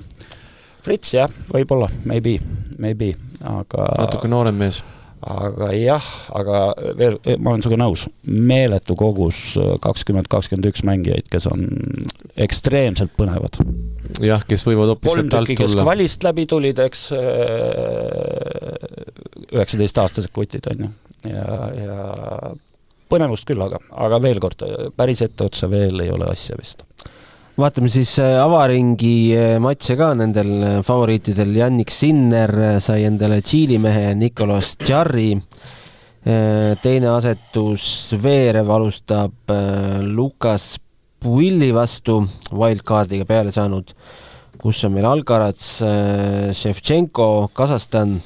B: Fritz jah, võib-olla, maybe, aga
D: natuke noorem mees.
B: Aga jah, aga veel, ma olen sinuga nõus, meeletu kogus 20-21 mängijaid, kes on ekstreemselt põnevad.
D: Jah, kes võivad hoopis alt tulla.
B: Kes kvalist läbi tulid, eks 19-aastased kutid on ju. Ja põnevust küll, aga veel kord, päris etteotsa veel ei ole asja vist.
A: Vaatame siis avaringi matše ka nendel favoriitidel. Jannik Sinner sai endale Tšiili mehe Nicolas Jarry. Teine asetus Veerev alustab Lukas Puilli vastu wildcardiga peale saanud, kus on meil Alcaraz, Ševčenko, Kasahstan,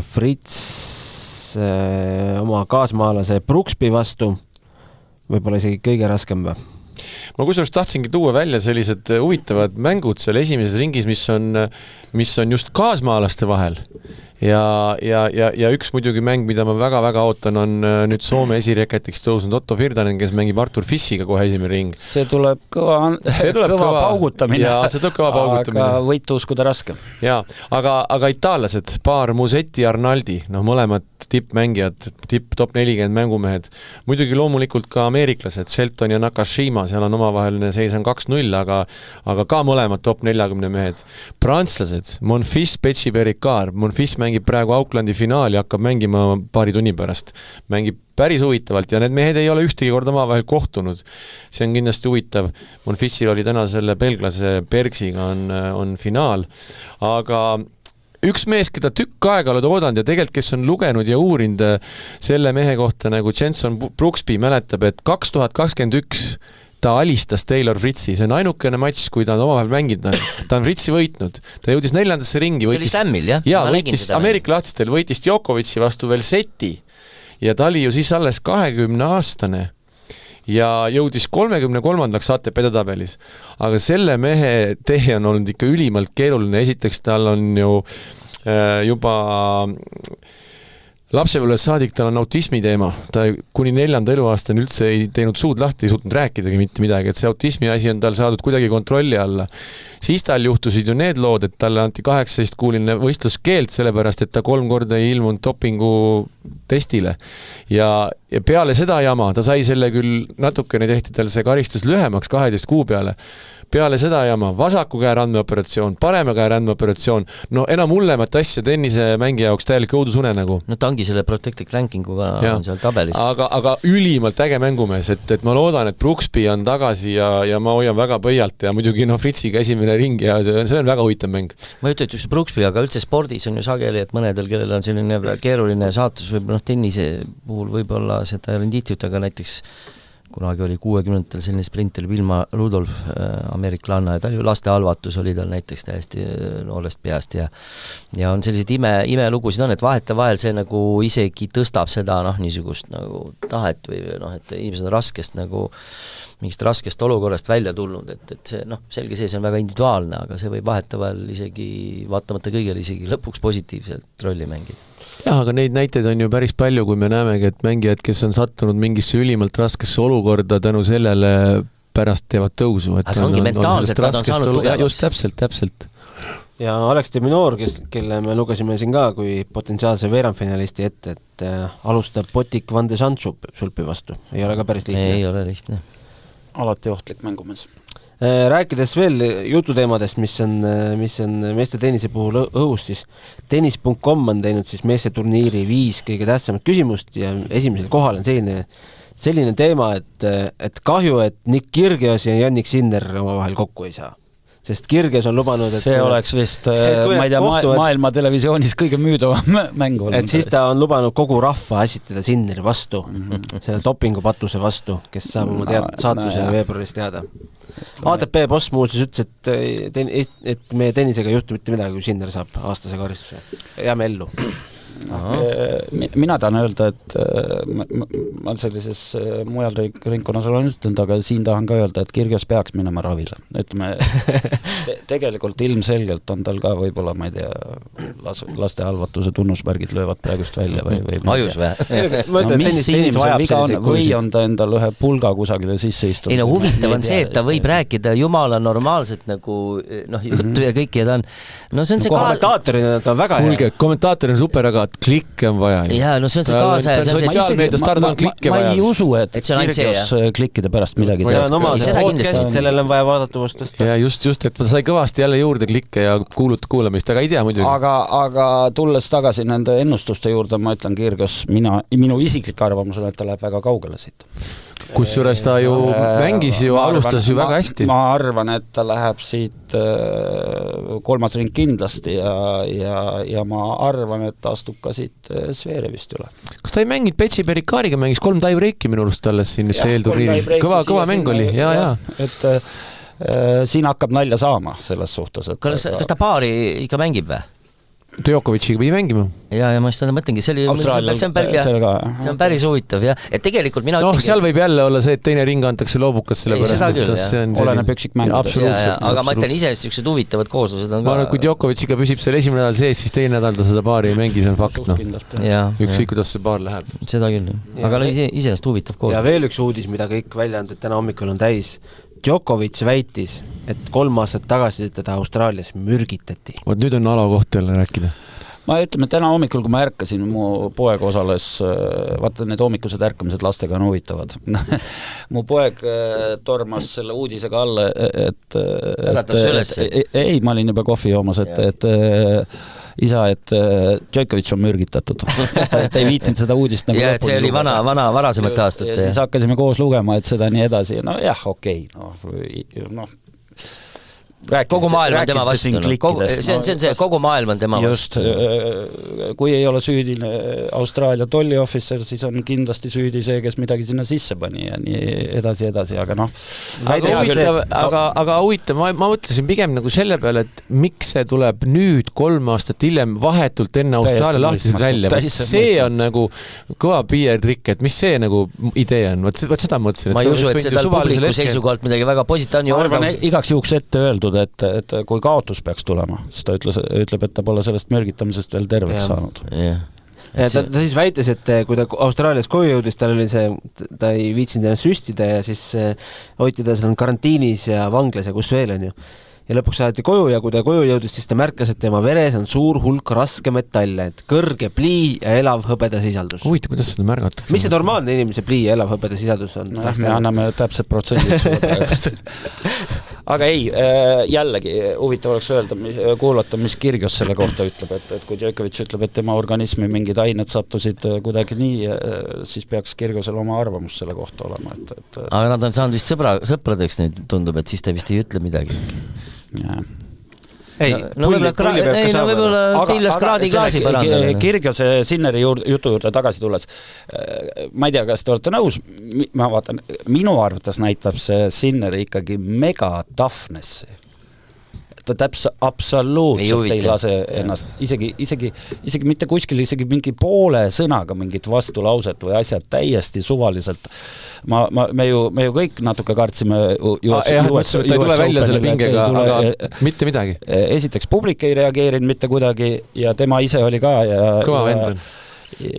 A: Fritz oma kaasmaalase Brooksby vastu, võib-olla isegi kõige raskem või?
D: Ma kusjuures tahtsingi tuua välja sellised huvitavad mängud seal esimeses ringis, mis on just kaasmaalaste vahel. Ja üks muidugi mäng, mida ma väga-väga ootan, on nüüd Soome esireketiks tõusnud Otto Firdanen, kes mängib Artur Fissiga kohe esimene ring.
B: See tuleb kõva paugutamine.
D: Jaa, see tuleb kõva paugutamine.
B: Aga võitu uskuda raske.
D: Jaa, aga itaallased, paar Musetti ja Arnaldi, mõlemad tippmängijad, top 40 mängumehed. Muidugi loomulikult ka ameeriklased, Shelton ja Nakashima, seal on omavaheline seis on 2-0, aga ka mõlemad top 40 mehed. Prantslased, Monfils, Petši-Perikar, Monfils mängib praegu Aucklandi finaali, hakkab mängima paari tunni pärast. Mängib päris huvitavalt ja need mehed ei ole ühtegi korda omavahel kohtunud. See on kindlasti huvitav. Monfilsil oli täna selle belglase Bergsiga on finaal. Aga üks mees, keda tükk aega oled oodanud ja tegelikult, kes on lugenud ja uurinud selle mehe kohta nagu Jenson Brooksby mäletab, et 2021 ta alistas Taylor Fritzi, see on ainukene matš, kui ta on omavahel mänginud. Ta on Fritzi võitnud, ta jõudis 4. ringi.
C: See oli Slammil, jah?
D: Jaa, võitis Ameerika lahtistel, võitis Djokovic'i vastu veel seti ja ta oli ju siis alles 20-aastane ja jõudis 33. ATP tabelis. Aga selle mehe tee on olnud ikka ülimalt keeruline. Esiteks tal on ju juba lapsepõlvest saadik, tal on autismi teema. Ta kuni 4. eluaastani üldse ei teinud suud lahti, ei suutnud rääkidagi mitte midagi, et see autismi asi on tal saadud kuidagi kontrolli alla. Siis tal juhtusid ju need lood, et talle anti 18-kuuline võistluskeeld, sellepärast, et ta 3 korda ei ilmunud dopingu testile. Ja peale seda jama, ta sai selle küll natukene tehti tal see karistus lühemaks 12 kuu peale. Peale seda jama, vasaku käe randmeoperatsioon, parema käe randmeoperatsioon, no enam hullemat asja tennise mängija jaoks täielik õudusune nagu.
C: No ta ongi selle protected rankinguga on seal tabelis.
D: Aga ülimalt äge mängumees, et ma loodan, et Brooksby on tagasi ja ma hoian väga pöialt ja muidugi Fritsiga esimene ring ja see on väga huvitav mäng.
C: Ma ei ütle, et just Brooksby, aga üldse spordis on ju sageli, et mõnedel, kellel on selline keeruline saatus, võib tennise puhul võib-olla seda renditiut, aga näiteks kunagi oli 60-ndatel selline sprinter Vilma Rudolf, ameeriklanna, ja ta oli lastehalvatus oli tal näiteks täiesti noorest peast ja on sellised imelugusid on, et vahetevahel see nagu isegi tõstab seda niisugust nagu tahet või et inimesed on raskest nagu mingist raskest olukorrast välja tulnud, et see selge see on väga individuaalne, aga see võib vahetevahel isegi vaatamata kõigele isegi lõpuks positiivselt rolli mängida.
D: Jah, aga neid näiteid on ju päris palju, kui me näemegi, et mängijad, kes on sattunud mingisse ülimalt raskesse olukorda tänu sellele pärast teevad tõusu.
C: Aga see ongi mentaalselt, nad on saanud tugevaks.
D: Just täpselt.
A: Ja Alex de Minaur, kelle me lugesime siin ka kui potentsiaalse veerandfinalisti ette, et alustab Botic Van de Zandschulpi vastu. Ei ole ka päris lihtne.
C: Ei ole lihtne.
B: Alati ohtlik mängumees.
A: Rääkides veel jututeemadest, mis on meeste tennise puhul õhus, siis tennis.com on teinud siis meeste turniiri 5 kõige tähtsamat küsimust ja esimesel kohal on selline teema, et kahju, et Nick Kyrgios ja Jannik Sinner omavahel kokku ei saa. sest Kirgios on lubanud, et
B: see oleks vist, ma ei tea, maailma televisioonis kõige müüdavam mäng olnud.
A: Et siis ta on lubanud kogu rahva äsitada Sinneri vastu, selle dopingupatuse vastu, kes saab oma saatuse veebruaris teada. ATP boss muuseas ütles, et meie tennisega ei juhtu mitte midagi, kui Sinner saab aastase karistuse. Jääme ellu.
B: Mina tahan öelda, et ma sellises mujal ringkonnas olen ütlenud, aga siin tahan ka öelda, et Kirgios peaks minema ravile. Ütleme, tegelikult ilmselgelt on tal ka võib-olla, ma ei tea, laste halvatuse tunnusmärgid löövad praegust välja või
C: ajus või?
B: Mis inimesel viga on, või on ta endal ühe pulga kusagile sisse istunud?
C: Ei no huvitav on see, et ta võib rääkida jumala normaalselt nagu juttu ja kõik ja ta on see on see
A: kommentaatorina ta on väga hea.
D: Kuulge, kommentaator on super, aga klikke on vaja.
C: Jaa, no see on see kaasa.
D: Sotsiaalmeedias tarda on klikke vaja.
B: Ma ei usu, et Kirgios klikkide pärast midagi
A: teha. No podcast, sellel on vaja vaadatavust tõsta.
D: Ja just, et ta sai kõvasti jälle juurde klikke ja kuulamist, aga ei tea muidugi.
B: Aga tulles tagasi nende ennustuste juurde, ma ütlen Kirgios, minu isiklik arvamus on, et ta läheb väga kaugele siit.
D: Kusjuures ta ju mängis ju, alustas ju väga hästi.
B: Ma arvan, et ta läheb siit 3. ring kindlasti ja ma arvan, et ta astub ka siit Zverevist üle.
D: Kas ta ei mängid Petsi Perikaariga, mängis 3 tie-breaki minu arust alles siin eelturniiri. Kõva mäng oli, jaa.
B: Et siin hakkab nalja saama selles suhtes.
C: Kas ta paari ikka mängib või?
D: Djokovic'iga pidi mängima.
C: Ja ma just mõtlengi, see on päris huvitav, jah. Et tegelikult mina
D: seal võib jälle olla see, et teine ring antakse loobukas selle pärast, et see on
B: oleneb üksikmängudest.
C: Aga ma ütlen ise, sellised huvitavad kooslused on ka.
D: Ma arvan, kui Djokovic'iga püsib seal esimene nädal sees, siis teine nädal ta seda paari ei mängi, see on fakt. Üks kuidas see paar läheb.
C: Seda küll. Aga iseenesest huvitav kooslus.
A: Ja veel üks uudis, mida kõik väljaanded täna hommikul on täis. Djokovic väitis, et 3 aastat tagasi teda Austraalias mürgitati.
D: Vaat nüüd on alakoht jälle rääkida.
B: Ma ütleme, täna hommikul, kui ma ärkasin, mu poeg osales, vaata need hommikused ärkamised lastega on huvitavad. Mu poeg tormas selle uudisega alla, et ei, ma olin juba kohvi joomas, et isa, et Djokovic on mürgitatud. Et ei viitsinud seda uudist nagu
C: lõpuni. See oli varasemate aastat.
B: Ja siis hakkasime koos lugema, et seda nii edasi. No jah, okei.
C: Kogu maailm on tema vastu. See on see, kogu maailm on tema vastu.
B: Just, kui ei ole süüdi Austraalia tolliofficer, siis on kindlasti süüdi see, kes midagi sinna sisse pani ja nii edasi, aga noh.
D: Aga huvitav, ma mõtlesin pigem nagu selle peale, et miks see tuleb nüüd 3 aastat hiljem vahetult enne Austraalia lahtised välja. See on nagu kõva PR-trikk, et mis see nagu idee on? Võt seda mõtlesin.
C: Ma ei usu, et seda publiku seisukohalt midagi väga positiivne.
B: Ma arvan, igaks juhuks ette öeldud, et kui kaotus peaks tulema, siis ta ütleb, et ta pole sellest mürgitamisest veel terveks saanud.
A: Ja ta siis väitis, et kui ta Austraalias koju jõudis, tal oli see, ta ei viitsinud ennast süstida ja siis hoiti ta seal karantiinis ja vanglas ja kus veel on ju. Ja lõpuks saati koju ja kui ta koju jõudis, siis ta märkas, et tema veres on suur hulk raske metalle, et kõrge plii ja elav hõbeda sisaldus.
D: Huvitav, kuidas seda märgatakse?
A: Mis see normaalne inimese plii ja elav hõbeda sisaldus on?
B: No, me anname täpsed protsendid sulle praegust. Aga ei, jällegi huvitav oleks kuulata, mis Kirgios selle kohta ütleb, et kui Djokovic ütleb, et tema organismi mingid ained sattusid kuidagi nii, siis peaks Kirgiosel oma arvamus selle kohta olema.
C: Aga nad on saanud vist sõpradeks nüüd, tundub, et siis ta vist ei ütle midagi.
B: võib-olla Pillas kraadiklaasi parandada. Kirgiose Sinneri jutu juurde tagasi tulles, ma ei tea, kas te olete nõus, ma vaatan, minu arvates näitab see Sinneri ikkagi mega toughness'i. Ta absoluutselt ei lase ennast, isegi mitte kuskil, isegi mingi poole sõnaga mingit vastulauset või asjad täiesti suvaliselt. Me ju kõik natuke kartsime
D: ta ei tule välja selle pingega, aga mitte midagi.
B: Esiteks publik ei reageerinud mitte kuidagi ja tema ise oli ka.
D: Kõva vend on.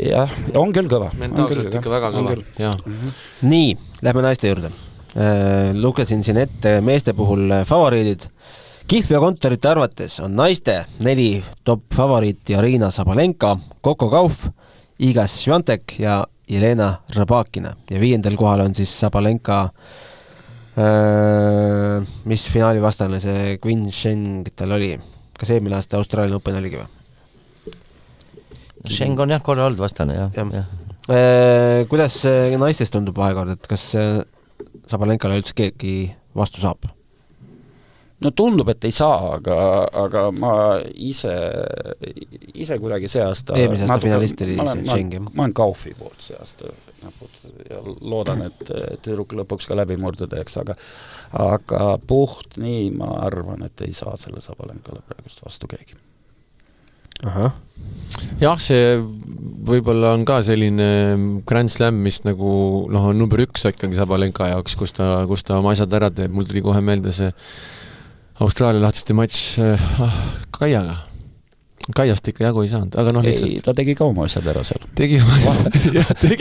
B: Jah, on küll kõva.
D: Mentaalselt ikka väga kõva.
A: Nii, lähme naiste juurde. Lugesin siin ette meeste puhul favoriidid. Kihv ja kontorite arvates on naiste 4 top favoriiti Arina Sabalenka, Coco Gauff, Iga Swiatek ja Jelena Rybakina. Ja 5. kohal on siis Sabalenka, mis finaali vastane see Quinn Sheng tal oli. Kas eelmine aasta Austraalia Open oligi või?
C: Sheng on jah korra olnud vastane, jah.
A: Kuidas naistest tundub vahekord, et kas Sabalenkale üldse keegi vastu saab?
B: No tundub, et ei saa, aga ma ise kuidagi see aasta
A: eelmise aasta finalist oli Schengen.
B: Ma olen Kaufi poolt see aasta ja loodan, et tüdruk lõpuks ka läbimurde teeks, aga puht nii ma arvan, et ei saa selle Sabalenkale praegust vastu keegi.
A: Aha.
D: Jah, see võib-olla on ka selline Grand Slam, mis nagu on number 1 ikkagi Sabalenka jaoks, kus ta oma asjad ära teeb. Mul tuli kohe meelde see Austraalia lahtiste matš Kaiaga. Kaiast ikka jagu ei saanud, aga lihtsalt.
B: Ei, ta tegi ka oma asjad ära seal.
D: Tegi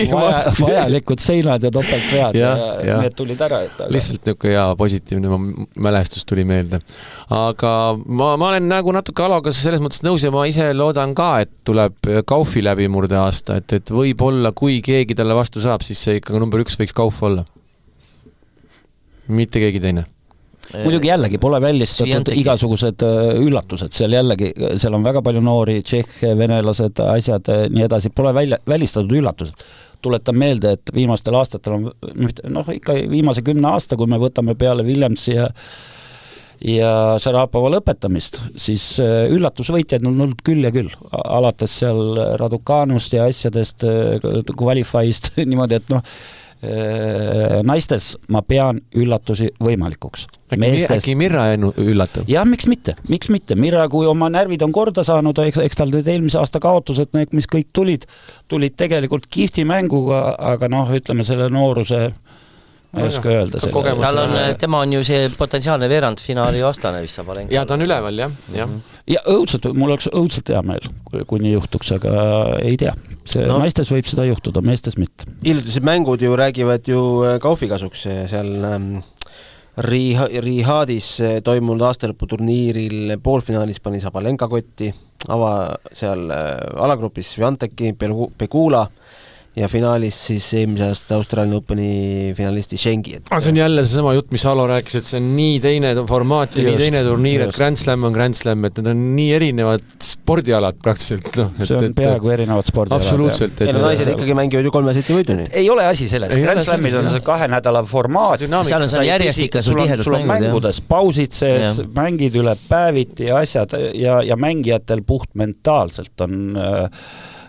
B: vajalikud seinad ja topeltvead ja need tulid ära.
D: Lihtsalt niisugune positiivne mälestus tuli meelde. Aga ma olen nagu natuke Aloga selles mõttes nõus ja ma ise loodan ka, et tuleb Kaufi läbimurde aasta, et võib-olla, kui keegi talle vastu saab, siis see ikka number 1 võiks Kauf olla. Mitte keegi teine.
B: Muidugi jällegi pole välistatud igasugused üllatused, seal on väga palju noori, tšehhe, venelased, asjad, nii edasi, pole välistatud üllatused. Tuletan meelde, et viimastel aastatel on, ikka viimase 10 aasta, kui me võtame peale Williamsi ja Šarapova lõpetamist, siis üllatusvõitjaid on olnud küll ja küll, alates seal Raducanust ja asjadest, Qualify'ist, niimoodi, et naistes ma pean üllatusi võimalikuks.
D: Äkki Mirra üllatab?
B: Jah, miks mitte? Mirra, kui oma närvid on korda saanud, eks tal nüüd eelmise aasta kaotused, mis kõik tulid tegelikult kihvti mänguga, aga ütleme selle nooruse ei oska öelda.
C: Tema on ju see potentsiaalne veerandfinaali vastane vist Sabalenka.
D: Ja ta on üleval, jah.
B: Ja õudselt, mul oleks õudselt hea meel, kui nii juhtuks, aga ei tea. Naistes võib seda juhtuda, meestes mitte.
A: Hiljutised mängud ju räägivad ju Kaufi kasuks. Seal Rihadis toimunud aastalõputurniiril poolfinaalis pani Sabalenka kotti, seal alagrupis Svianteki, Pegula ja finaalis siis eelmise aasta Austraalia Openi finalisti Schengi.
D: See on jälle seesama jutt, mis Alo rääkis, et see on nii teine formaat ja nii teine turniir, et Grand Slam on Grand Slam, et need on nii erinevad spordialad praktiliselt.
B: See on peaaegu erinevad spordialad.
D: Absoluutselt.
A: Naised ikkagi mängivad ju 3 seti võiduni.
B: Ei ole asi selles. Grand Slamid on 2 nädala formaat.
C: Seal on järjestikas
B: sul on mängudes pausid sees, mängid üle päeviti ja asjad ja mängijatel puht mentaalselt on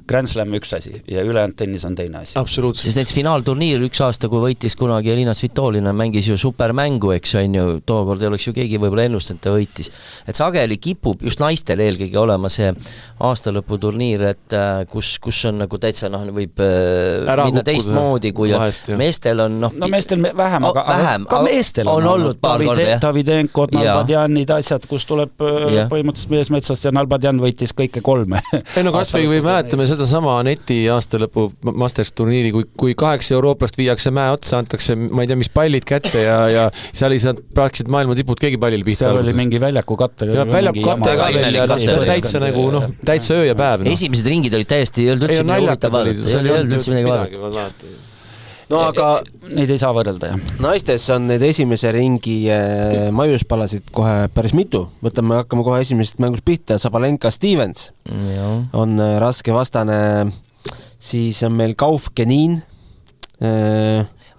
B: Grand Slam üks asi ja ülejäänud tennis on teine asi.
D: Absoluutselt.
C: Siis näiteks finaalturniir üks aasta, kui võitis kunagi Elina Svitolina, mängis ju supermängu, eks on ju, tookord ei oleks ju keegi võib-olla ennustanud, ta võitis. Et sageli kipub just naistel eelkõige olema see aastalõputurniir, et kus on nagu täitsa võib minna teistmoodi, kui meestel on
B: meestel vähem, aga ka meestel
C: on olnud paar korda, jah.
B: Davidenkod, Nalbadjanid, asjad, kus tuleb põhimõtteliselt meesmetsast ja Nalbadjan võitis kõike 3.
D: Kasvõi või mäletame seda sama Aneti aastalõpu Masters turniiri, kui 8 eurooplast viiakse mäe otsa, antakse, ma ei tea, mis pallid kätte ja seal ei saanud praktiliselt maailma tipud keegi pallil pihta.
B: Seal oli mingi väljaku katte.
D: Ja väljaku katte ka veel ja täitsa nagu, täitsa öö ja päev.
C: Esimesed ringid olid täiesti, ei olnud üldse midagi vaadata.
A: No aga
B: neid ei saa võrrelda, jah.
A: Naistes on need esimese ringi maiuspalasid kohe päris mitu. Hakkame kohe esimesest mängust pihta. Sabalenka Stevens on raske vastane. Siis on meil Kauf Kenin.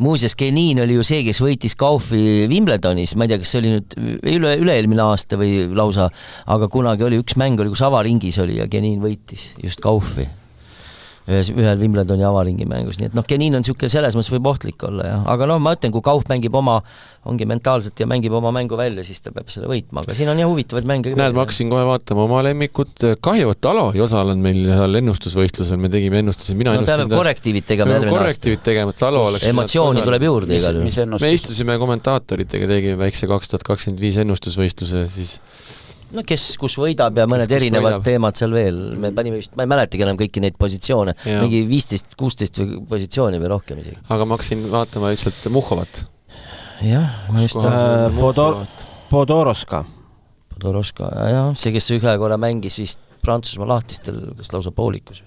C: Muuseas, Kenin oli ju see, kes võitis Kaufi Wimbledonis. Ma ei tea, kas see oli nüüd üle-eelmine aasta või lausa, aga kunagi oli üks mäng, kus avaringis oli ja Kenin võitis just Kaufi. Ühel Wimbledoni avaringi mängus, nii et Kenin on siuke selles mõttes võib ohtlik olla, jah. Aga ma ütlen, kui Kauf mängib ongi mentaalselt ja mängib oma mängu välja, siis ta peab selle võitma, aga siin on jah huvitavaid mänge.
D: Näed, ma hakkasin kohe vaatama oma lemmikut. Kahju, et Alo ei osalenud meil seal ennustusvõistlusel, me tegime ennustusi.
C: Peame korrektiivid tegema
D: et Alo oleks
C: emotsiooni tuleb juurde igal juhul.
D: Me istusime kommentaatoritega, tegime väikse 2025 ennustusvõistluse, siis
C: kus võidab ja mõned erinevad teemad seal veel. Me panime vist, ma ei mäletagi enam kõiki neid positsioone. Mingi 15-16 positsiooni või rohkem isegi.
D: Aga ma hakkasin vaatama lihtsalt Muhhovat.
C: Jah, ma just
A: Podoroska,
C: jah. See, kes ühe korra mängis vist Prantsusmaa lahtistel, kes lausa poolikus.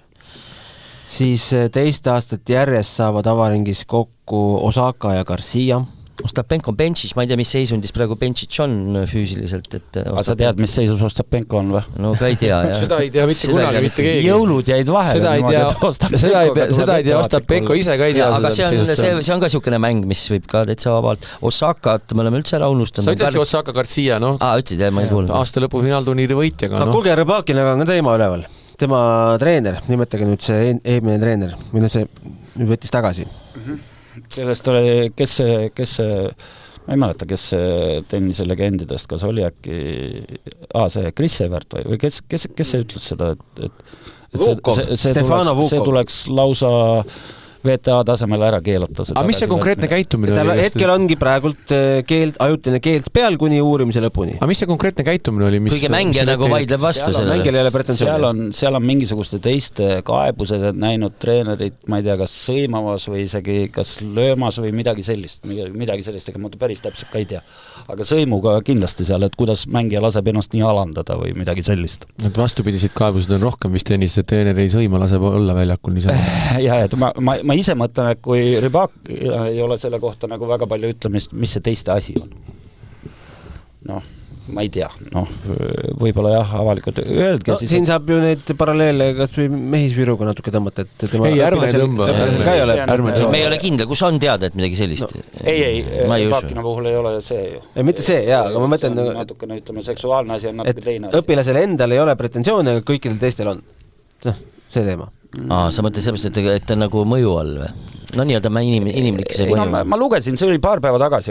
A: Siis teist aastat järjest saavad avaringis kokku Osaka ja Garcia.
C: Ostapenko bench'is, ma ei tea, mis seisundis praegu bench'is on füüsiliselt, et
B: aga sa tead, mis seisus Ostapenko on või?
C: No ka ei tea, jah.
D: Seda ei tea mitte kunagi mitte keegi.
B: Jõulud jäid vahele.
D: Seda ei tea Ostapenko ise ka ei tea.
C: Aga see on ka siukene mäng, mis võib ka täitsa vabalt. Osakat me oleme üldse ära unustanud.
D: Sa ütleski Osaka Garcia, noh.
C: Ütlesid, ma ei kuulnud.
D: Aasta lõpu finaalturniiri võitjaga.
A: No kuulge, Rybakinaga on ka teema üleval. Tema treener, nimetage nüüd see eelmine treener, mida see võttis tagasi.
B: Sellest oli, kes ma ei mäleta, kes tennise legendidest, kas oli äkki see Chris Evert või kes see ütles seda, et see tuleks lausa VTA tasemel ära keelata.
D: Aga mis see konkreetne käitumine oli?
A: Hetkel ongi praegult ajutine keeld peal kuni uurimise lõpuni.
D: Aga mis see konkreetne käitumine oli?
C: Kuigi mängija nagu vaidleb vastu sellele.
B: Seal on mingisuguste teiste kaebused näinud treenerit, ma ei tea, kas sõimamas või isegi kas löömas või midagi sellist, ega ma päris täpselt ka ei tea. Aga sõimuga kindlasti seal, et kuidas mängija laseb ennast nii alandada või midagi sellist.
D: Et vastupidisid kaebused on rohkem vist tennis, et treener ei sõima, laseb olla väljakul niisama.
B: Ja, et ma ise mõtlen, et kui Rybak ei ole selle kohta nagu väga palju ütlemist, mis see teiste asi on. Noh, ma ei tea, võib-olla jah, avalikult öeldke siis.
A: Siin saab ju neid paralleele kas või mehisviruga natuke tõmmata, et
D: ei, ärme tõmba.
C: Me ei ole kindel, kus on teada, et midagi sellist.
B: Ei, Rybakina puhul ei ole see ju.
A: Mitte see, jaa, aga ma mõtlen,
B: natukene ütleme, seksuaalne asi on natuke teine.
A: Õpilasel endal ei ole pretensioone, aga kõikidel teistel on. See teema.
C: Sa mõtled sellest, et ta nagu mõju all või? No nii-öelda inimlikise mõju.
B: Ma lugesin, see oli paar päeva tagasi.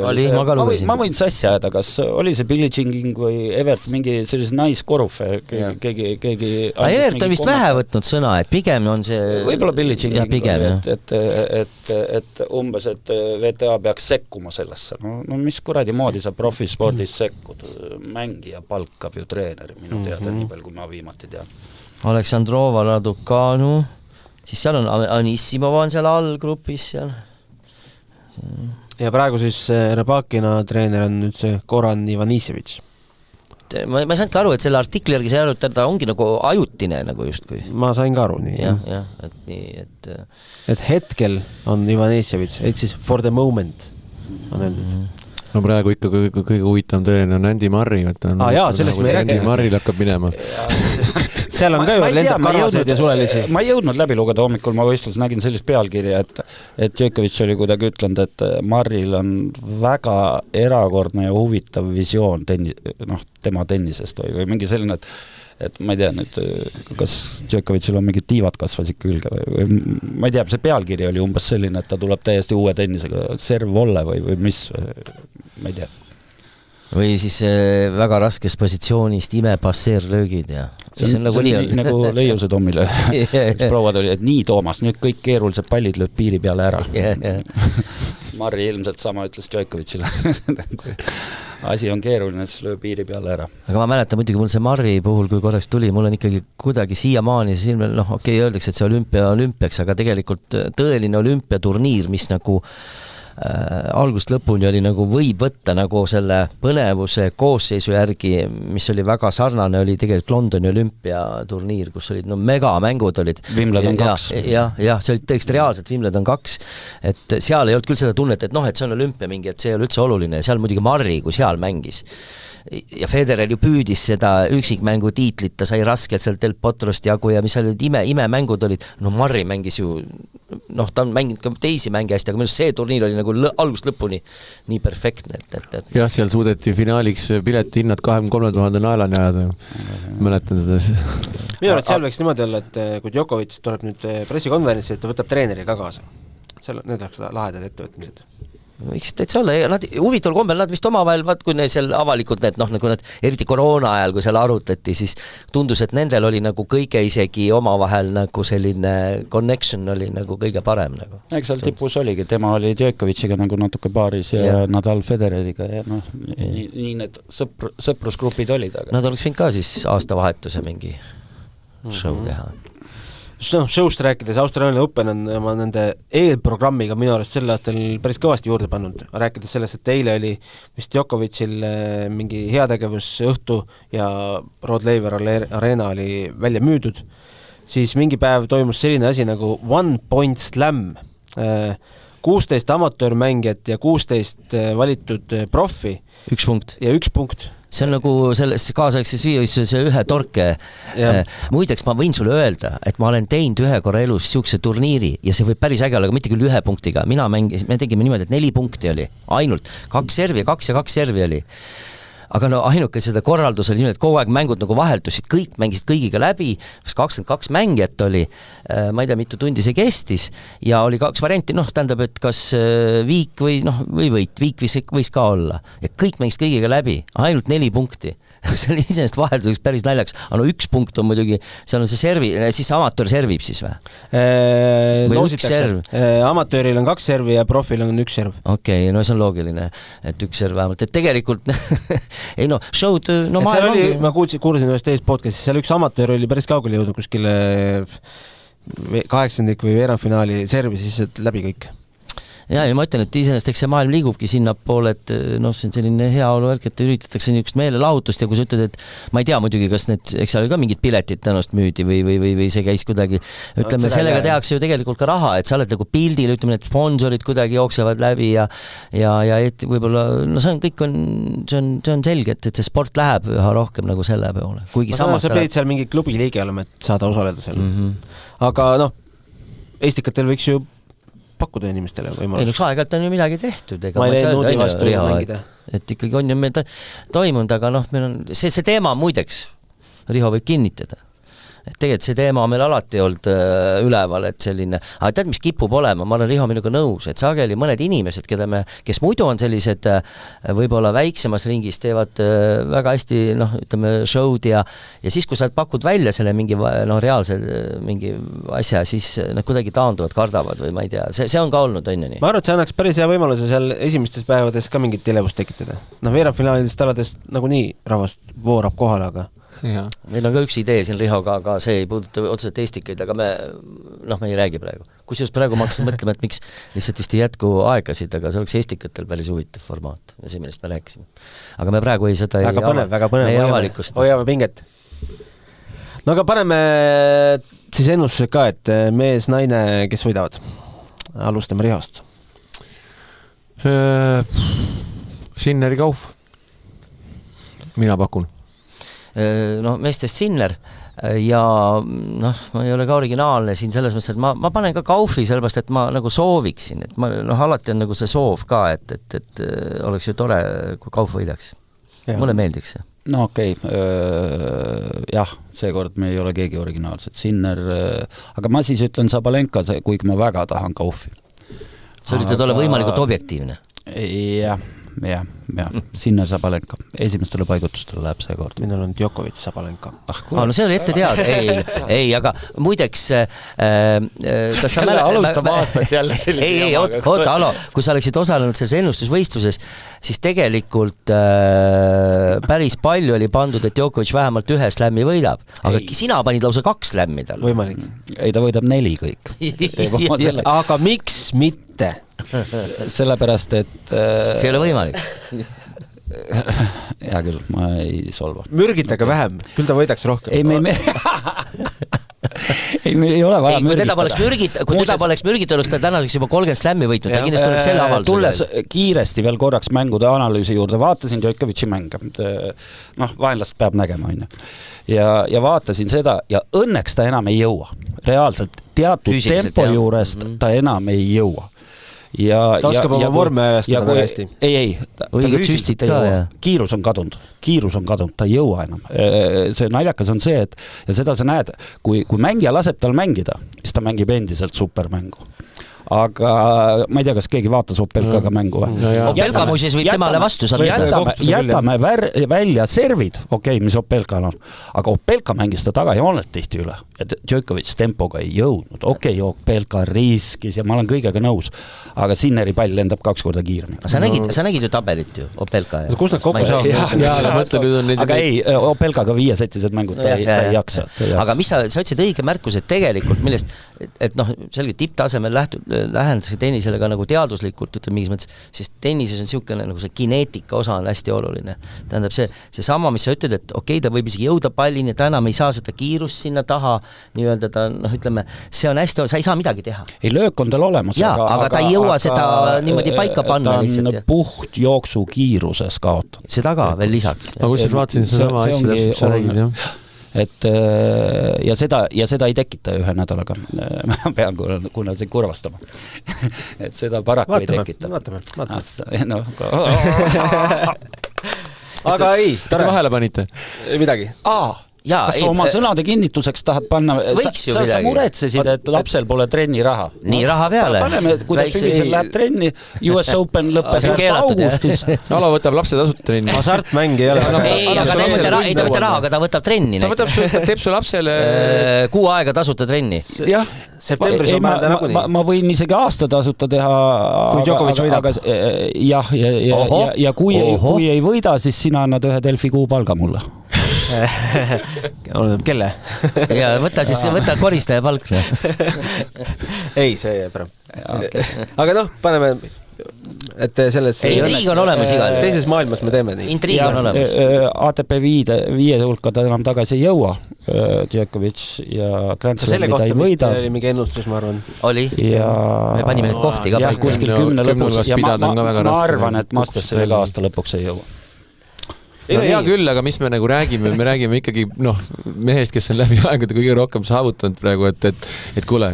C: Ma
B: võin sassi ajada, kas oli see Billie Jean King või Evert, mingi sellise naiskorufe, keegi
C: Evert on vist vähe võtnud sõna, et pigem on see
B: võib-olla Billie Jean King, et umbes, et VTA peaks sekkuma sellesse. No mis kuradi moodi sa profispordis sekkud? Mängija palkab ju treeneri, minu teada, nii palju, kui ma viimati tean.
C: Aleksandrova, Raducanu, siis seal on Anissimova on seal allgrupis seal.
A: Ja praegu siis Rybakina treener on nüüd see Goran Ivanisevic.
C: Ma ei saanud ka aru, et selle artikli järgi see aru, ta ongi nagu ajutine nagu justkui.
A: Ma sain ka aru nii.
C: Jah, et nii,
A: et hetkel on Ivanisevic, et siis for the moment on öeldud.
D: No praegu ikka kõige huvitavam treener on Andy Murray.
A: Sellest me ei räägi.
D: Andy Murray hakkab minema.
A: Seal on ka ju lendab karvaseid ja sulelisi.
B: Ma ei jõudnud läbi lugeda hommikul, ma võistlus nägin sellist pealkirja, et Djokovic oli kuidagi ütlenud, et Murrayl on väga erakordne ja huvitav visioon tema tennisest või mingi selline, et ma ei tea nüüd, kas Djokovicil on mingid tiivad kasvasid külge või ma ei tea, see pealkiri oli umbes selline, et ta tuleb täiesti uue tennisega serv-volle või mis, ma ei tea.
C: Või siis väga raskes positsioonist imepasseerlöögid ja
B: see on nagu leiuse Tommile prouad oli, et nii Toomas, nüüd kõik keerulised pallid lööb piiri peale ära. Marri ilmselt sama ütles Djokovicile. Asi on keeruline, siis lööb piiri peale ära.
C: Aga ma mäletan muidugi, mul see Marri puhul, kui korraks tuli, mul on ikkagi kuidagi siiamaani see silmel, öeldakse, et see olümpiaks, aga tegelikult tõeline olümpiaturniir, mis nagu algust lõpuni oli nagu võib võtta nagu selle põnevuse koosseisu järgi, mis oli väga sarnane, oli tegelikult Londoni olümpiaturniir, kus olid megamängud olid.
B: Wimbledon 2.
C: Ja, see oli tõesti reaalselt Wimbledon 2, et seal ei olnud küll seda tunnet, et et see on olümpia mingi, et see ei ole üldse oluline, seal muidugi Marri, kui seal mängis. Ja Federer ju püüdis seda üksikmängu tiitlit, ta sai raskelt seal Del Potrost jagu ja mis seal imemängud olid, Marri mängis ju, ta on mänginud ka teisi mänge hästi, aga minu see turniir oli nagu algust lõpuni nii perfektne, et.
D: Jah, seal suudeti finaaliks pileti hinnad 23,000 naelani ajada, mäletan seda.
A: Minu arvates seal võiks niimoodi olla, et kui Djokovic tuleb nüüd pressikonverentsi, et ta võtab treeneri ka kaasa. Need oleks lahedad ettevõtmised.
C: Võiks täitsa olla, nad huvitaval kombel, nad vist omavahel, kui neil seal avalikult nagu nad, eriti koroona ajal, kui seal arutati, siis tundus, et nendel oli nagu kõige isegi omavahel nagu selline connection oli nagu kõige parem nagu.
B: Eks seal tipus oligi, tema oli Djokoviciga nagu natuke paaris ja Nadal Federeriga ja nii need sõprusgrupid olid. Aga.
C: Nad oleks võinud ka siis aastavahetuse mingi show teha.
A: Showst rääkides, Austraalia Open on oma nende eelprogrammiga minu arust sel aastal päris kõvasti juurde pannud. Rääkides sellest, et eile oli vist Djokovicil mingi heategevusõhtu ja Rod Laver Arena oli välja müüdud, siis mingi päev toimus selline asi nagu One Point Slam. 16 amatöörmängijat ja 16 valitud profi
C: 1 punkt.
A: Ja 1 punkt.
C: See on nagu selles kaasaegses viivises ühe torke. Muideks ma võin sulle öelda, et ma olen teinud ühe korra elus siukse turniiri ja see võib päris äge olla, aga mitte küll 1 punktiga. Me tegime niimoodi, et 4 punkti oli. Ainult 2 servi ja 2 servi oli. Aga no ainuke seda korraldus oli niimoodi, et kogu aeg mängud nagu vaheldusid, kõik mängisid kõigiga läbi, 22 mängijat oli, ma ei tea, mitu tundi see kestis ja oli 2 varianti, tähendab, et kas viik või võit, viik võis ka olla. Ja kõik mängisid kõigiga läbi, ainult 4 punkti. See oli iseenesest vahelduseks päris naljaks, aga 1 punkt on muidugi, seal on see servi, siis amatöör servib siis või?
A: Loositakse. Amatööril on 2 servi ja profil on 1 serv.
C: Okei, no see on loogiline, et 1 serv vähemalt, et tegelikult ei show'd,
A: maailm ongi. Ma kuulsin ühest teist podcastist, seal üks amatöör oli päris kaugele jõudnud kuskile 8. või veerandfinaali servi, siis läbi kõik.
C: Ja ma ütlen, et iseenesest eks see maailm liigubki sinnapoole, et see on selline hea oluvärk, et üritatakse niisugust meelelahutust ja kui sa ütled, et ma ei tea muidugi, kas eks seal oli ka mingid piletid tõenäoliselt müüdi või see käis kuidagi, ütleme, sellega tehakse ju tegelikult ka raha, et sa oled nagu pildil, ütleme, need sponsorid kuidagi jooksevad läbi ja võib-olla, see on kõik see on selge, et see sport läheb üha rohkem nagu selle peale. Kuigi
A: samas sa pidid seal mingi klubi liige olema, et saada osaleda seal. Aga Eestikatel võiks ju pakkuda inimestele võimalust.
C: Ei, aeg-ajalt on ju midagi tehtud.
A: Ma ei nuudi vastu mängida.
C: Et ikkagi on ju meil toimunud, aga meil on see teema muideks, Riho võib kinnitada. Et tegelikult see teema on meil alati olnud üleval, et selline, aga tead, mis kipub olema, ma olen Riho minuga nõus, et sageli mõned inimesed, kes muidu on sellised võib-olla väiksemas ringis, teevad väga hästi, ütleme, show'd ja siis, kui sa pakud välja selle mingi reaalse mingi asja, siis nad kuidagi taanduvad, kardavad või ma ei tea, see on ka olnud, on ju nii.
A: Ma arvan, et see annaks päris hea võimaluse seal esimestes päevades ka mingit elevust tekitada. Veerandfinaalidest alades nagunii rahvast voorab kohale, aga
C: Ja. Meil on ka üks idee siin Rihoga, aga see ei puuduta otseselt eestikaid, aga me ei räägi praegu. Kusjuures praegu ma hakkasin mõtlema, et miks lihtsalt vist ei jätku aegasid, aga see oleks eestikatel päris huvitav formaat ja see, millest me rääkisime. Aga me praegu seda
A: väga põnev, hoiame pinget. No aga paneme siis ennustused ka, et mees, naine, kes võidavad? Alustame Rihost.
D: Sinneri Kauf. Mina pakun.
C: Meestest Sinner ja ma ei ole ka originaalne siin selles mõttes, et ma panen ka Kaufi sellepärast, et ma nagu sooviksin, et ma alati on nagu see soov ka, et oleks ju tore, kui Kauf võidaks. Mulle meeldiks see.
B: No okei, jah, seekord me ei ole keegi originaalsed. Sinner, aga ma siis ütlen Sabalenka, kuigi ma väga tahan Kaufi.
C: Sa üritad olla võimalikult objektiivne?
B: Jah, Sinner Sabalenka. Esimestele paigutustele läheb see kord.
A: Minul on Djokovic Sabalenka.
C: No see oli ette teada. Ei, aga muideks
B: alustab aastat jälle sellise
C: oota, kui sa oleksid osalenud selles ennustusvõistluses, siis tegelikult päris palju oli pandud, et Djokovic vähemalt 1 slämmi võidab. Aga sina panid lausa 2 slämmi tal.
A: Võimalik.
B: Ei, ta võidab 4 kõik.
A: Aga miks mitte?
B: Sellepärast, et
C: see ei ole võimalik.
B: Hea küll, ma ei solva.
A: Mürgitage vähem, küll ta võidaks rohkem.
B: Ei, meil ei ole vaja
C: mürgitada. Kui teda poleks mürgitada, oleks ta tänaseks juba 30 slämmi võitnud. Ta kindlasti oleks selle avalduse.
B: Tulles kiiresti veel korraks mängude analüüsi juurde, vaatasin Djokovic'i mänge. Vaenlast peab nägema, on ju. Ja vaatasin seda ja õnneks ta enam ei jõua. Reaalselt teatud tempo juurest ta enam ei jõua.
A: Ta oskab oma vorme ajastada väga hästi.
B: Ei, kiirus on kadunud, ta ei jõua enam. See naljakas on see, et ja seda sa näed, kui mängija laseb tal mängida, siis ta mängib endiselt supermängu. Aga ma ei tea, kas keegi vaatas Opelkaga mängu või?
C: Opelka muuseas võib temale vastu saada.
B: Jätame välja servid, mis Opelkal on, aga Opelka mängis ta tagajoonet tihti üle. Et Djokovic tempoga ei jõudnud. Opelka riskis ja ma olen kõigega nõus, aga Sinneri pall lendab 2 korda kiiremini.
C: Sa nägid ju tabelit ju, Opelka.
A: Kus nad kokku saavad?
B: Aga ei, Opelkaga 5-setised mängud ta ei jaksa.
C: Aga mis sa otsid õige märkus, et tegelikult millest, et selge tipptasemel lähendatakse tennisele ka nagu teaduslikult, ütleme mingis mõttes, sest tennises on niisugune nagu see kineetika osa on hästi oluline. Tähendab see sama, mis sa ütled, et okei, ta võib isegi jõuda pallini, ta enam ei saa seda kiirust sinna taha, nii-öelda ta, ütleme, see on hästi, sa ei saa midagi teha.
B: Ei, löök on tal olemus,
C: aga ta ei jõua seda niimoodi paika panna lihtsalt.
B: Ta on puht jooksu kiiruses kaotab.
C: Seda ka veel lisaks.
D: Aga kus vaatasin sama asja täpselt, mis sa räägid, jah?
B: Et ja seda ei tekita ühe nädalaga. Ma pean kuna see kurvastama. Et seda paraku ei tekita.
A: Vaatame.
D: Aga ei, mis te vahele panite?
A: Midagi.
B: Kas sa oma sõnade kinnituseks tahad panna? Sa muretsesid, et lapsel pole trenni raha.
C: Nii raha peale.
B: Paneme, kuidas sügisel läheb trenni, US Open lõppes augustis.
D: Alo võtab lapse tasut trenni.
A: Hasartmäng ei ole.
C: Ei, aga ei ta võta raha, aga ta võtab trenni.
D: Ta teeb su lapsele
C: 6 aega tasuta trenni.
D: Jah.
A: Septembris on määrda nagunii.
B: Ma võin isegi aasta tasuta teha.
A: Kui Djokovic võidab.
B: Jah, ja kui ei võida, siis sina annad ühe Delfi kuupalga mulle.
A: Kelle?
C: Ja võta koristaja palk.
A: Ei, see jääb ära. Aga paneme, et selles
C: intriig on olemas igal.
A: Teises maailmas me teeme nii.
C: Intriig on olemas.
B: ATP 5 hulka ta enam tagasi ei jõua. Djokovic ja Grand Slami ta ei võida.
A: Oli mingi ennustus, ma arvan.
C: Oli. Me panime neid kohti ka.
B: Kuskil 10 lõpuks. Ja ma arvan, et Mastersi veel aasta lõpuks ei jõua.
D: Hea küll, aga mis me nagu räägime, me räägime ikkagi mehest, kes on läbi aegade kõige rohkem saavutanud praegu, et kuule,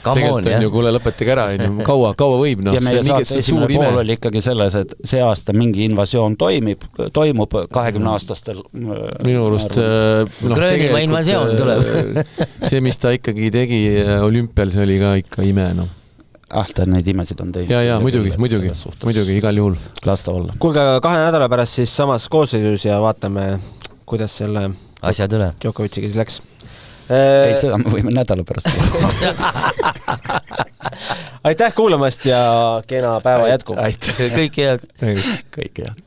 D: tegelikult on ju, kuule, lõpetage ära, kaua võib,
B: ja meie saate esimene pool oli ikkagi selles, et see aasta mingi invasioon toimub 20-aastastel.
D: Minu arust
C: Gröönimaa invasioon tuleb.
D: See, mis ta ikkagi tegi olümpial, see oli ka ikka ime,
B: ta neid imesid on teinud.
D: Ja, muidugi, igal juhul.
B: Lasta olla.
A: Kuulge, 2 nädala pärast siis samas koosseisus ja vaatame, kuidas selle
C: asjad üle
A: Djokoviciga siis läks.
B: Ei, seda me võime nädala pärast.
A: Aitäh kuulamast ja kena päeva jätku.
C: Kõik head.
B: Kõik head.